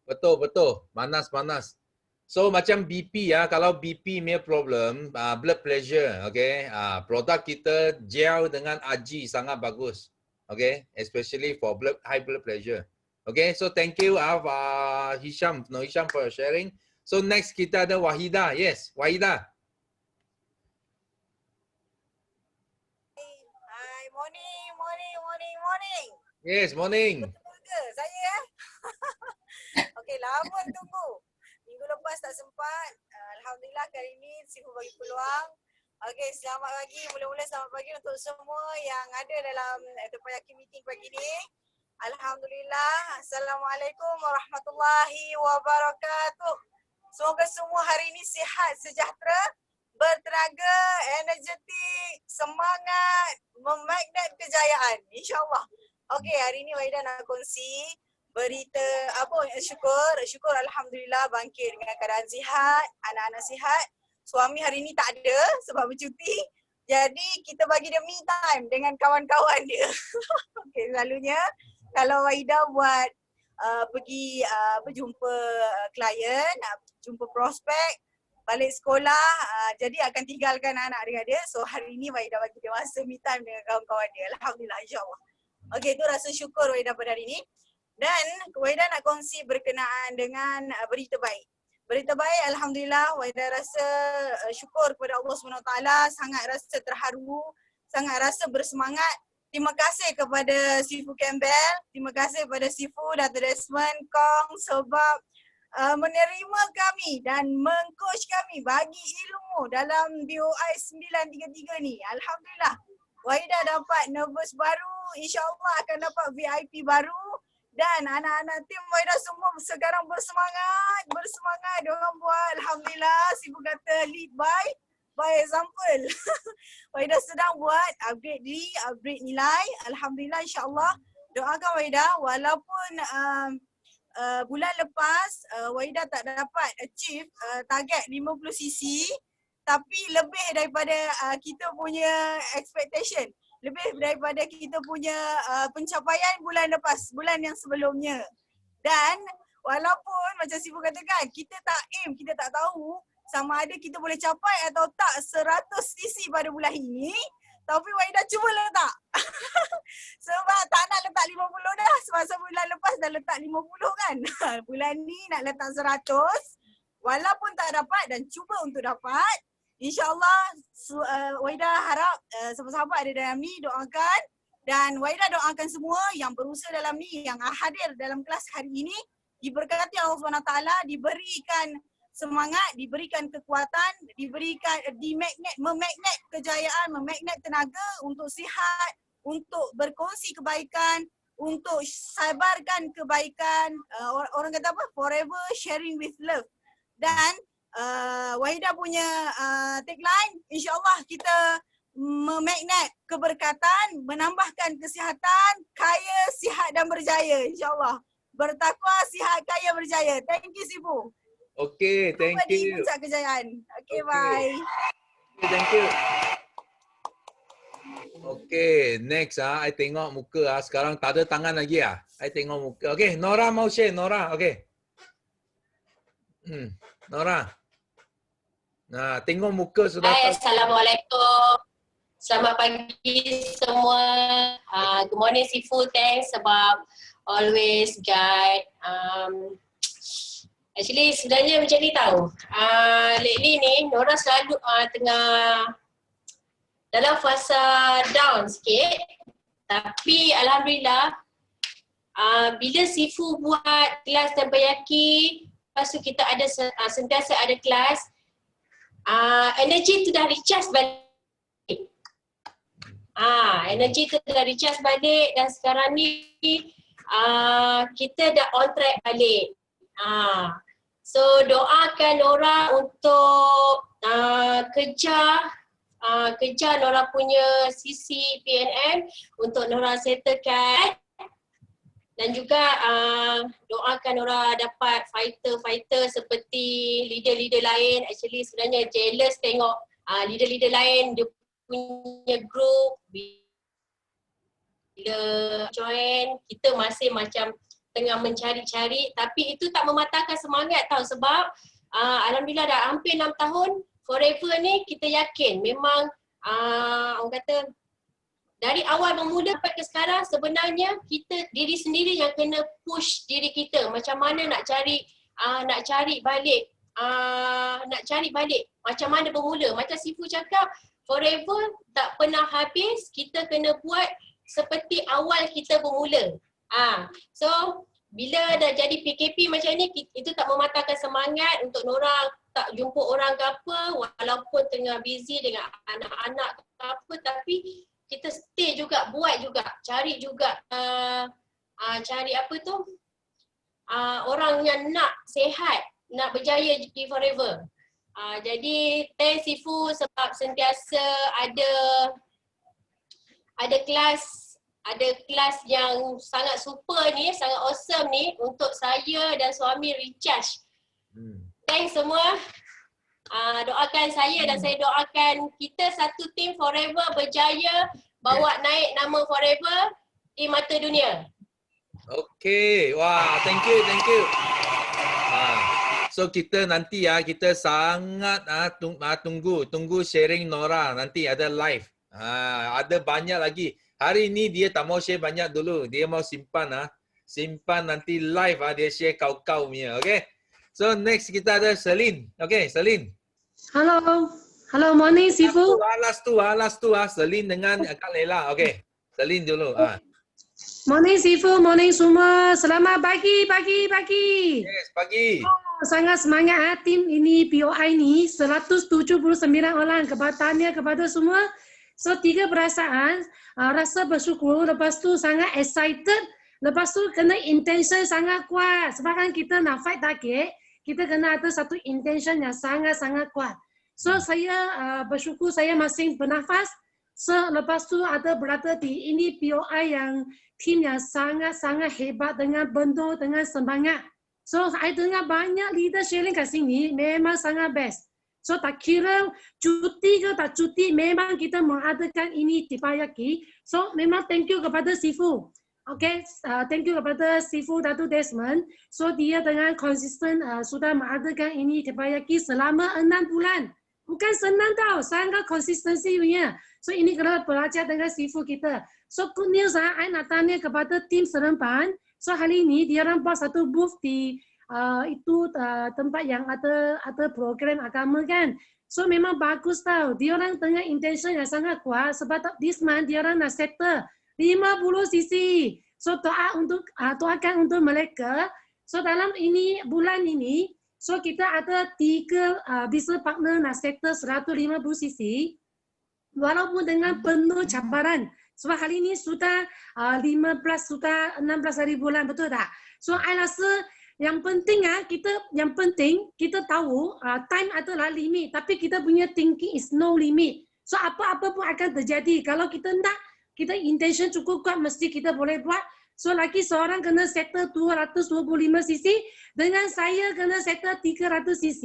Betul. Panas. So macam BP ya, kalau BP punya problem, blood pressure, okay, produk kita gel dengan AJI sangat bagus, okay, especially for high blood pressure. Okay, so thank you Hisham for sharing. So next kita ada Wahida. Yes, Wahida. Hi, morning. Yes, morning. Betul ke saya? Okey, lama tunggu. Minggu lepas tak sempat. Alhamdulillah kali ini Sifu bagi peluang. Okey, selamat pagi. Mula-mula selamat pagi untuk semua yang ada dalam Teppanyaki meeting pagi ni. Alhamdulillah. Assalamualaikum warahmatullahi wabarakatuh. Semoga semua hari ini sihat, sejahtera, bertenaga, energetik, semangat, memagnet kejayaan. InsyaAllah. Okey, hari ini Wahida nak kongsi berita syukur Alhamdulillah bangkit dengan keadaan sihat, anak-anak sihat. Suami hari ni tak ada sebab bercuti. Jadi kita bagi dia me time dengan kawan-kawan dia. Okey, selalunya kalau Wahida buat pergi berjumpa klien, jumpa prospek, balik sekolah, jadi akan tinggalkan anak dengan dia. So hari ni Wahida bagi dia masa me time dengan kawan-kawan dia. Alhamdulillah, insyaAllah. Okey, itu rasa syukur Wahida pada hari ni. Dan Wahida nak kongsi berkenaan dengan berita baik. Berita baik, Alhamdulillah, Wahida rasa syukur kepada Allah SWT, sangat rasa terharu, sangat rasa bersemangat. Terima kasih kepada Sifu Campbell, terima kasih kepada Sifu Dato' Desmond Kong sebab menerima kami dan mengcoach kami, bagi ilmu dalam BOI 933 ni. Alhamdulillah, Wahida dapat nervous baru, insyaAllah akan dapat VIP baru. Dan anak-anak tim Wahida semua sekarang bersemangat. Diorang buat, Alhamdulillah, Sifu kata lead by example. Wahida sedang buat upgrade diri, upgrade nilai. Alhamdulillah, insyaAllah. Doakan Wahida walaupun bulan lepas Wahida tak dapat achieve target 50cc, tapi lebih daripada kita punya expectation. Lebih daripada kita punya pencapaian bulan lepas, bulan yang sebelumnya. Dan walaupun macam Sifu katakan, kita tak aim, kita tak tahu sama ada kita boleh capai atau tak 100cc pada bulan ini, tapi Wahida cuba letak. Sebab tak nak letak 50 dah, semasa bulan lepas dah letak 50 kan. Bulan ni nak letak 100, walaupun tak dapat dan cuba untuk dapat. InsyaAllah Wahida harap sahabat-sahabat ada dalam ni doakan, dan Wahida doakan semua yang berusaha dalam ni, yang hadir dalam kelas hari ini, diberkati Allah SWT, diberikan semangat, diberikan kekuatan, diberikan memagnet kejayaan, memagnet tenaga untuk sihat, untuk berkongsi kebaikan, untuk sabarkan kebaikan. Orang kata apa? Forever sharing with love. Dan Wahida punya tagline, insyaAllah kita memagnet keberkatan, menambahkan kesihatan, kaya, sihat dan berjaya. InsyaAllah. Bertakwa, sihat, kaya, berjaya. Thank you Sifu. Okay, thank Buat di you. Puncak Kejayaan. Okay, bye. Thank you. Okay, next I tengok muka sekarang tak ada tangan lagi I tengok muka. Okay, Nora mau share, Nora. Okay. Nora. Nah, tengok muka sudah. Hai, Assalamualaikum. Selamat pagi semua. Good morning Sifu, thanks sebab always guide. Actually sebenarnya macam ni tahu. Lately ni Nora selalu tengah dalam fasa down sikit. Tapi alhamdulillah bila Sifu buat kelas tempayaki, lepas tu kita ada sentiasa ada kelas, energi tu dah recharge balik. Energi tu dah recharge balik dan sekarang ni kita dah on track balik. So doakan Nora untuk kejar Nora punya sisi PNM untuk Nora settlekan, dan juga doakan Nora dapat fighter-fighter seperti leader-leader lain. Actually sebenarnya jealous tengok leader-leader lain dia punya group bila join, kita masih macam tengah mencari-cari, tapi itu tak mematahkan semangat tau, sebab alhamdulillah dah hampir 6 tahun forever ni kita yakin memang orang kata dari awal bermula sampai ke sekarang sebenarnya kita diri sendiri yang kena push diri kita macam mana nak cari balik macam mana bermula. Macam Sifu cakap, forever tak pernah habis, kita kena buat seperti awal kita bermula. So bila dah jadi PKP macam ni, itu tak mematahkan semangat untuk Nora tak jumpa orang ke apa, walaupun tengah busy dengan anak-anak ke apa, tapi kita stay juga, buat juga, cari juga cari apa tu, orang yang nak sihat, nak berjaya di forever. Jadi thanks Sifu sebab sentiasa ada kelas yang sangat super ni, sangat awesome ni untuk saya dan suami recharge. Thanks semua. Doakan saya dan saya doakan kita satu tim forever berjaya bawa naik nama forever di mata dunia. Okay, wah, thank you. So kita nanti kita sangat tunggu sharing Nora, nanti ada live. Ada banyak lagi. Hari ini dia tak mau share banyak dulu. Dia mau simpan nanti live dia share kau-kau punya. Okay. So next kita ada Celine. Okay, Celine. Hello, morning Sifu. Last tu Celine dengan Kak Lela. Okay. Celine dulu. Morning Sifu, morning semua. Selamat pagi. Yes, pagi. Sangat semangat tim ini POI ni 179 orang, kepada kepada semua. So 3 perasaan, rasa bersyukur, lepas tu sangat excited, lepas tu kena intention sangat kuat. Sebab kan kita nak fight target, kita kena ada satu intention yang sangat-sangat kuat. So saya bersyukur saya masih bernafas. So lepas tu ada berada di ini POI yang tim yang sangat-sangat hebat dengan penuh dengan semangat. So saya dengar banyak leader sharing kat sini memang sangat best. So tak kira cuti ke tak cuti, memang kita mengadakan ini Tipayaki. So memang thank you kepada Sifu. Okay, thank you kepada Sifu Datuk Desmond. So dia dengan konsisten sudah mengadakan ini Tipayaki selama 6 bulan. Bukan senang tau, sangat konsistensi punya. So ini kena belajar dengan Sifu kita. So good news saya nak tanya kepada tim Seremban. So hari ini dia buat satu booth di tempat yang ada program agama kan. So memang bagus tau. Dia orang tengah intention yang sangat kuat sebab this month dia orang nak settle 50 sisi. So doakan untuk mereka. So dalam bulan ini, so kita ada 3 business partner nak settle 150 sisi. Walaupun dengan penuh cabaran. Sebab hari ini sudah 16 hari bulan, betul tak? So I rasa yang penting kita tahu time adalah limit, tapi kita punya thinking is no limit. So apa-apa pun akan terjadi. Kalau kita nak, kita intention cukup kuat, mesti kita boleh buat. So laki seorang kena settle 225cc, dengan saya kena settle 300cc.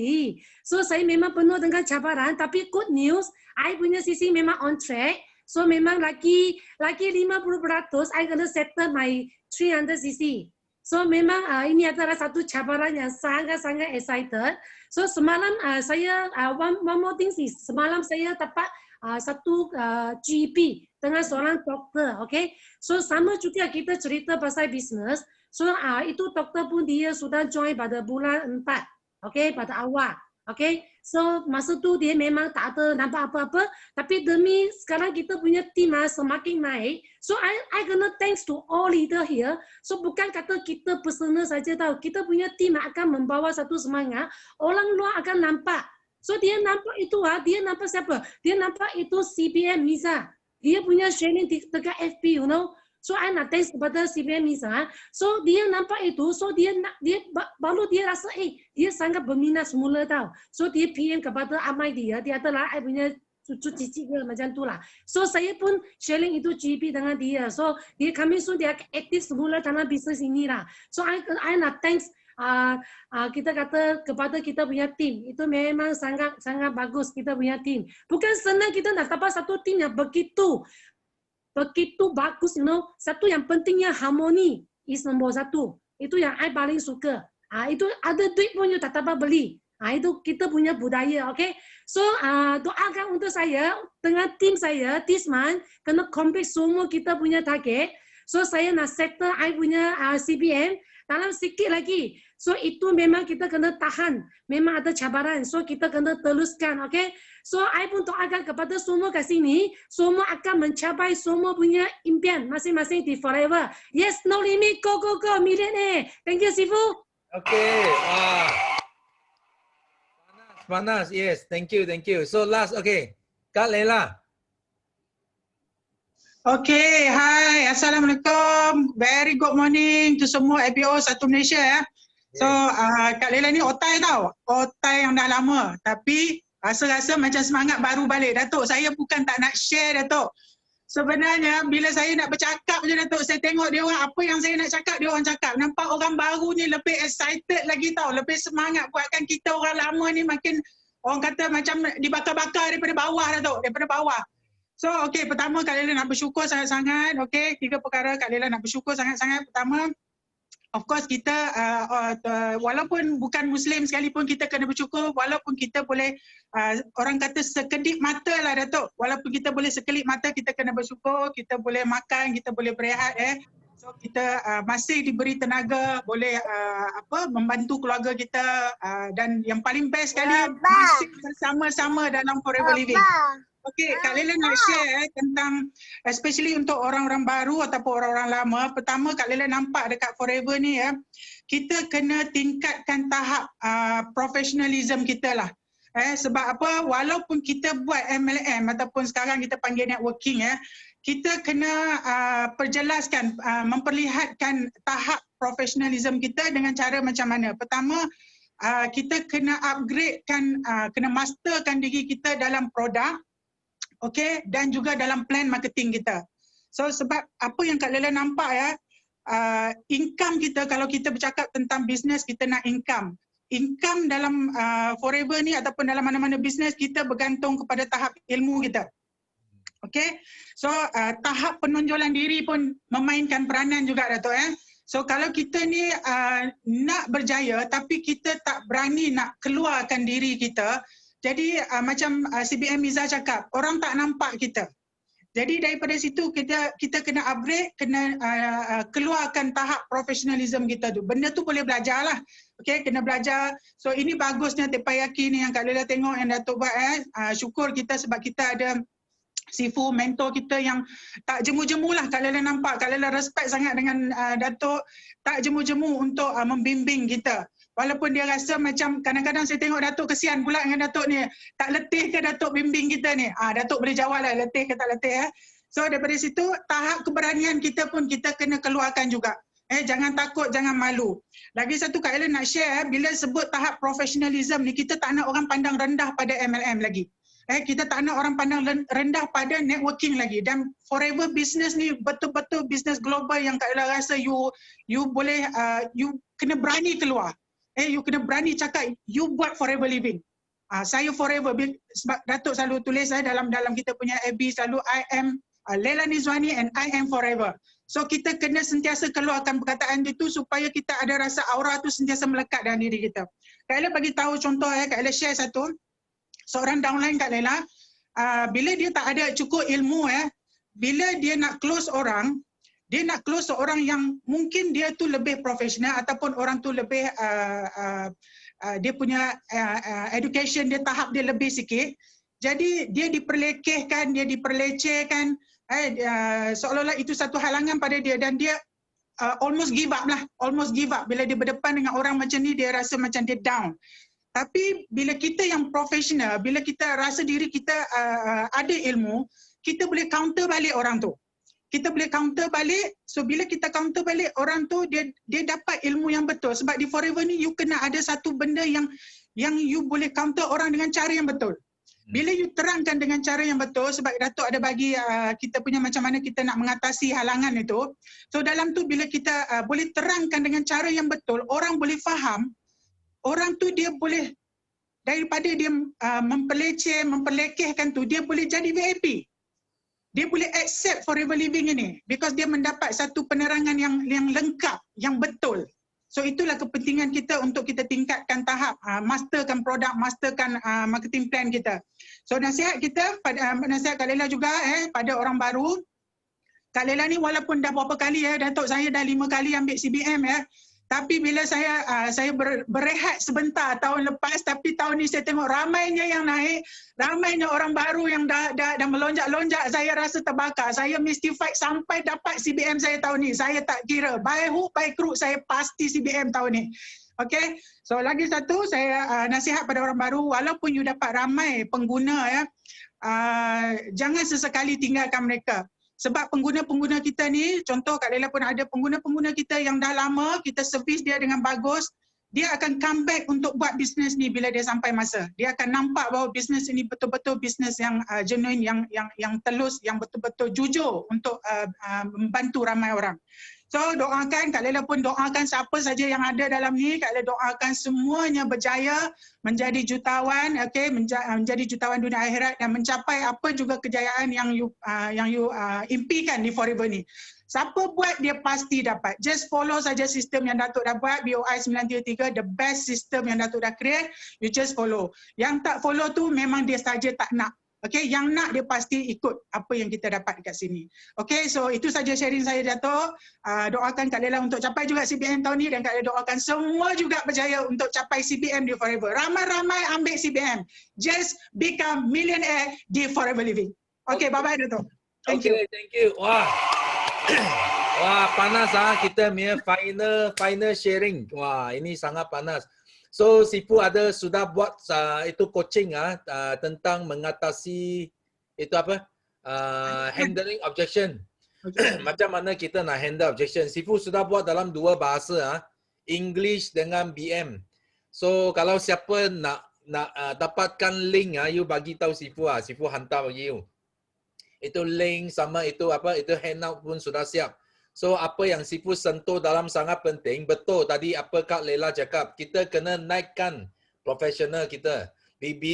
So saya memang penuh dengan cabaran, tapi good news, I punya cc memang on track. So memang laki 50%, I kena settle my 300cc. So memang ini adalah satu cabaran yang sangat-sangat excited. So semalam saya one more thing sih, semalam saya dapat satu GP dengan seorang doktor, okay? So sama juga kita cerita pasal bisnes. So itu doktor pun dia sudah join pada bulan 4, okay? Pada awal, okay? So masa tu dia memang tak ada nampak apa-apa, tapi demi sekarang kita punya team semakin naik. So I gonna thanks to all leader here. So bukan kata kita personal saja tahu, kita punya team akan membawa satu semangat. Orang luar akan nampak. So dia nampak itu dia nampak siapa? Dia nampak itu CBM Miza. Dia punya sharing dekat FB, you know. So I nak thanks kepada CBM Miza. So dia nampak itu, so dia baru dia rasa dia sangat berminat semula tau. So dia PM kepada amai dia adalah I punya cucu cicit ke macam tu lah. So saya pun sharing itu GP dengan dia. So dia kami dia aktif semula dalam bisnes ini lah. So I nak thanks kita kata kepada kita punya tim, itu memang sangat bagus kita punya tim. Bukan senang kita nak dapat satu tim yang begitu bagus, you know. Satu yang pentingnya harmoni is nombor satu. Itu yang I paling suka. Itu ada duit pun you tak dapat beli. Itu kita punya budaya, okay? So doakan untuk saya dengan tim saya this month kena complete semua kita punya target. So saya nak settle I punya CBM dalam sikit lagi. So itu memang kita kena tahan. Memang ada cabaran. So kita kena teruskan, okay? So I pun doakan kepada semua kat sini, semua akan mencapai semua punya impian masing-masing di Forever. Yes, no limit, go, millionaire. Thank you, Sifu. Okay. Panas, yes. Thank you. So last, okay. Kak Lela. Okay, hi. Assalamualaikum. Very good morning to semua APO satu Malaysia ya. So, Kak Lela ni otai tau. Otai yang dah lama. Tapi rasa-rasa macam semangat baru balik. Datuk, saya bukan tak nak share, Datuk. Sebenarnya bila saya nak bercakap je, Datuk, saya tengok dia orang apa yang saya nak cakap, dia orang cakap. Nampak orang baru ni lebih excited lagi tau. Lebih semangat buatkan kita orang lama ni makin, orang kata macam dibakar-bakar daripada bawah, Datuk. Daripada bawah. So, okay, pertama Kak Lela nak bersyukur sangat-sangat. Okay, 3 perkara Kak Lela nak bersyukur sangat-sangat. Pertama, of course kita walaupun bukan Muslim sekalipun kita kena bersyukur, walaupun kita boleh orang kata sekedip mata lah Datuk, walaupun kita boleh sekelip mata kita kena bersyukur, kita boleh makan, kita boleh berehat so kita masih diberi tenaga, boleh membantu keluarga kita dan yang paling best sekali masih bersama-sama dalam Forever Living. Okey, Kak Lela nak share tentang especially untuk orang-orang baru ataupun orang-orang lama. Pertama, Kak Lela nampak dekat Forever ni ya, kita kena tingkatkan tahap professionalism kita lah. Sebab apa? Walaupun kita buat MLM ataupun sekarang kita panggil networking kita kena perjelaskan, memperlihatkan tahap professionalism kita dengan cara macam mana. Pertama, kita kena upgradekan, kena masterkan diri kita dalam produk. Okay, dan juga dalam plan marketing kita. So sebab apa yang Kak Lela nampak ya, income kita, kalau kita bercakap tentang bisnes, kita nak income. Income dalam Forever ni ataupun dalam mana-mana bisnes, kita bergantung kepada tahap ilmu kita. Okay, so tahap penonjolan diri pun memainkan peranan juga Datuk So kalau kita ni nak berjaya tapi kita tak berani nak keluarkan diri kita, jadi macam CBM Miza cakap, orang tak nampak kita. Jadi daripada situ kita kena upgrade, kena keluarkan tahap professionalism kita tu. Benda tu boleh belajar lah. Okay, kena belajar. So ini bagusnya Tepayaki ni yang Kak Lela tengok yang Datuk buat. Syukur kita sebab kita ada Sifu, mentor kita yang tak jemu-jemu lah. Kak Lela nampak, Kak Lela respect sangat dengan Datuk. Tak jemu-jemu untuk membimbing kita. Walaupun dia rasa macam kadang-kadang saya tengok Datuk kesian pula dengan Datuk ni. Tak letih ke Datuk bimbing kita ni? Datuk boleh jawab lah letih ke tak letih So daripada situ tahap keberanian kita pun kita kena keluarkan juga. Jangan takut, jangan malu. Lagi satu Kak Ellen nak share, bila sebut tahap professionalism ni, kita tak nak orang pandang rendah pada MLM lagi. Kita tak nak orang pandang rendah pada networking lagi. Dan Forever Business ni betul-betul bisnes global yang Kak Ella rasa you boleh, you kena berani keluar. You kena berani cakap, you buat Forever Living. Saya Forever, sebab Datuk selalu tulis dalam kita punya FB selalu, I am Laila Nizwani and I am Forever. So kita kena sentiasa keluarkan perkataan itu supaya kita ada rasa aura tu sentiasa melekat dalam diri kita. Kak Ella bagi tahu contoh, Kak Ella share satu. Seorang downline Kak Lela, bila dia tak ada cukup ilmu, bila dia nak close orang, dia nak close seorang yang mungkin dia tu lebih profesional ataupun orang tu lebih dia punya education dia tahap dia lebih sikit. Jadi dia diperlekehkan, dia diperlecehkan, seolah-olah itu satu halangan pada dia dan dia almost give up lah, almost give up. Bila dia berdepan dengan orang macam ni, dia rasa macam dia down. Tapi bila kita yang profesional, bila kita rasa diri kita ada ilmu, kita boleh counter balik orang tu. Kita boleh counter balik. So bila kita counter balik orang tu, dia dapat ilmu yang betul. Sebab di Forever ni you kena ada satu benda yang you boleh counter orang dengan cara yang betul. Bila you terangkan dengan cara yang betul, sebab Datuk ada bagi kita punya macam mana kita nak mengatasi halangan itu. So dalam tu bila kita boleh terangkan dengan cara yang betul, orang boleh faham. Orang tu dia boleh, daripada dia mempeleceh, memperlekehkan tu, dia boleh jadi VIP. Dia boleh accept Forever Living ini because dia mendapat satu penerangan yang lengkap, yang betul. So itulah kepentingan kita untuk kita tingkatkan tahap, masterkan produk, masterkan marketing plan kita. So nasihat kita, nasihat Kak Lela juga pada orang baru, Kak Lela ni walaupun dah berapa kali Datuk saya dah 5 kali ambil CBM tapi bila saya berehat sebentar tahun lepas, tapi tahun ni saya tengok ramainya yang naik, ramainya orang baru yang dah melonjak-lonjak, saya rasa terbakar. Saya mesti fight sampai dapat CBM saya tahun ni. Saya tak kira, by hook, by crook, saya pasti CBM tahun ni. Okay, so lagi satu saya nasihat pada orang baru, walaupun you dapat ramai pengguna jangan sesekali tinggalkan mereka. Sebab pengguna-pengguna kita ni, contoh Kak Lela pun ada pengguna-pengguna kita yang dah lama, kita servis dia dengan bagus, dia akan come back untuk buat bisnes ni bila dia sampai masa. Dia akan nampak bahawa bisnes ini betul-betul bisnes yang genuine, yang telus, yang betul-betul jujur untuk membantu ramai orang. So doakan, Kak Lela pun doakan siapa saja yang ada dalam ni, Kak Lela doakan semuanya berjaya menjadi jutawan, menjadi jutawan dunia akhirat dan mencapai apa juga kejayaan yang you impikan di Forever ni. Siapa buat dia pasti dapat. Just follow saja sistem yang Datuk dah buat, BOI 933, the best system yang Datuk dah create, you just follow. Yang tak follow tu memang dia saja tak nak. Okay, yang nak dia pasti ikut apa yang kita dapat dekat sini. Okay, so itu saja sharing saya Datuk. Doakan Kak Lela untuk capai juga CBM tahun ni dan Kak Lela doakan semua juga berjaya untuk capai CBM di Forever. Ramai-ramai ambil CBM. Just become millionaire di Forever Living. Okay, bye-bye Datuk. Thank you. Thank you. Wah. Wah, panas kita punya final sharing. Wah, ini sangat panas. So Sifu sudah buat itu coaching tentang mengatasi itu apa handling objection. Macam mana kita nak handle objection. Sifu sudah buat dalam 2 bahasa, English dengan BM. So kalau siapa nak dapatkan link you bagi tahu Sifu Sifu hantar bagi you. Itu link sama itu handout pun sudah siap. So apa yang Sifu sentuh dalam sangat penting, betul tadi apa Kak Lela cakap, kita kena naikkan profesional kita.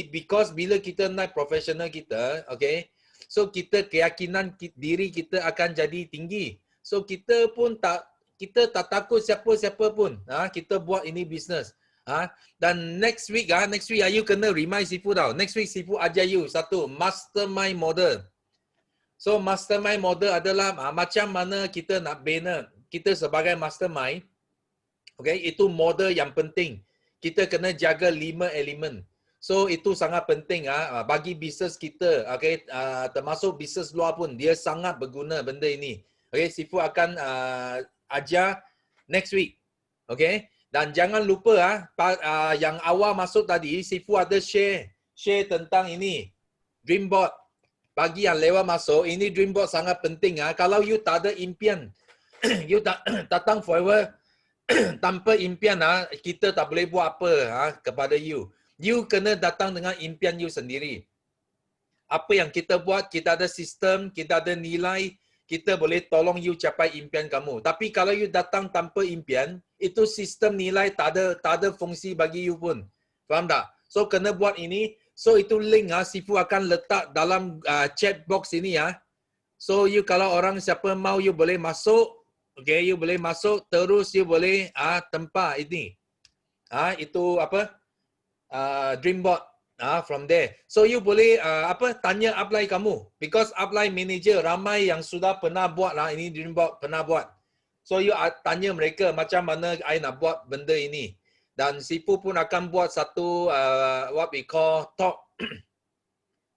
Because bila kita naik profesional kita, okay, so kita keyakinan diri kita akan jadi tinggi. So kita tak takut siapa-siapa pun. Kita buat ini bisnes. Dan next week you kena remind Sifu tau. Next week Sifu ajar you satu mastermind model. So mastermind model adalah macam mana kita nak bina kita sebagai mastermind. Okay, itu model yang penting. Kita kena jaga 5 elemen. So itu sangat penting bagi bisnes kita. Okay, termasuk bisnes luar pun dia sangat berguna benda ini. Okay, Sifu akan ajar next week. Okay, dan jangan lupa yang awal masuk tadi Sifu ada share tentang ini dream board. Bagi yang lewat masuk, ini dream board sangat penting. Kalau you tak ada impian, you datang Forever tanpa impian, kita tak boleh buat apa kepada you. You kena datang dengan impian you sendiri. apa yang kita buat, kita ada sistem, kita ada nilai, kita boleh tolong you capai impian kamu. Tapi kalau you datang tanpa impian, itu sistem nilai tak ada fungsi bagi you pun. Faham tak? So kena buat ini. So itu link Sifu akan letak dalam chat box ini ya. So you kalau orang siapa mau you boleh masuk. Okay, you boleh masuk terus you boleh tempat ini. Itu apa? Dreamboard. From there. So you boleh tanya upline kamu. Because upline manager ramai yang sudah pernah buat lah ini Dreamboard pernah buat. So you tanya mereka macam mana I nak buat benda ini. Dan Sifu pun akan buat satu what we call talk.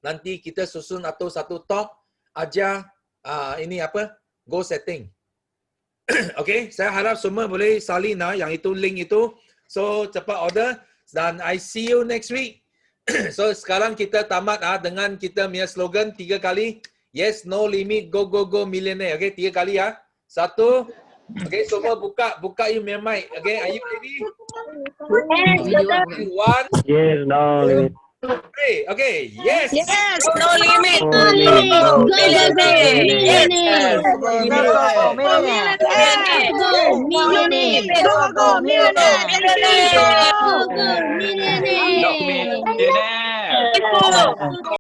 Nanti kita susun atau satu talk ajar ini apa? Goal setting. Okay, saya harap semua boleh salin yang itu link itu. So cepat order dan I see you next week. So sekarang kita tamat dengan kita punya slogan 3 kali. Yes, no limit, go go go millionaire. Okay, 3 kali ya. 1. Okay, semua buka you punya mic. Okay, are you ready? 1. Yes, no limit. 3. Okay, yes. Yes, no limit. No limit. Go, millionaire. Yes. Go, millionaire. Go, millionaire. Go, millionaire. Go, millionaire. Millionaire.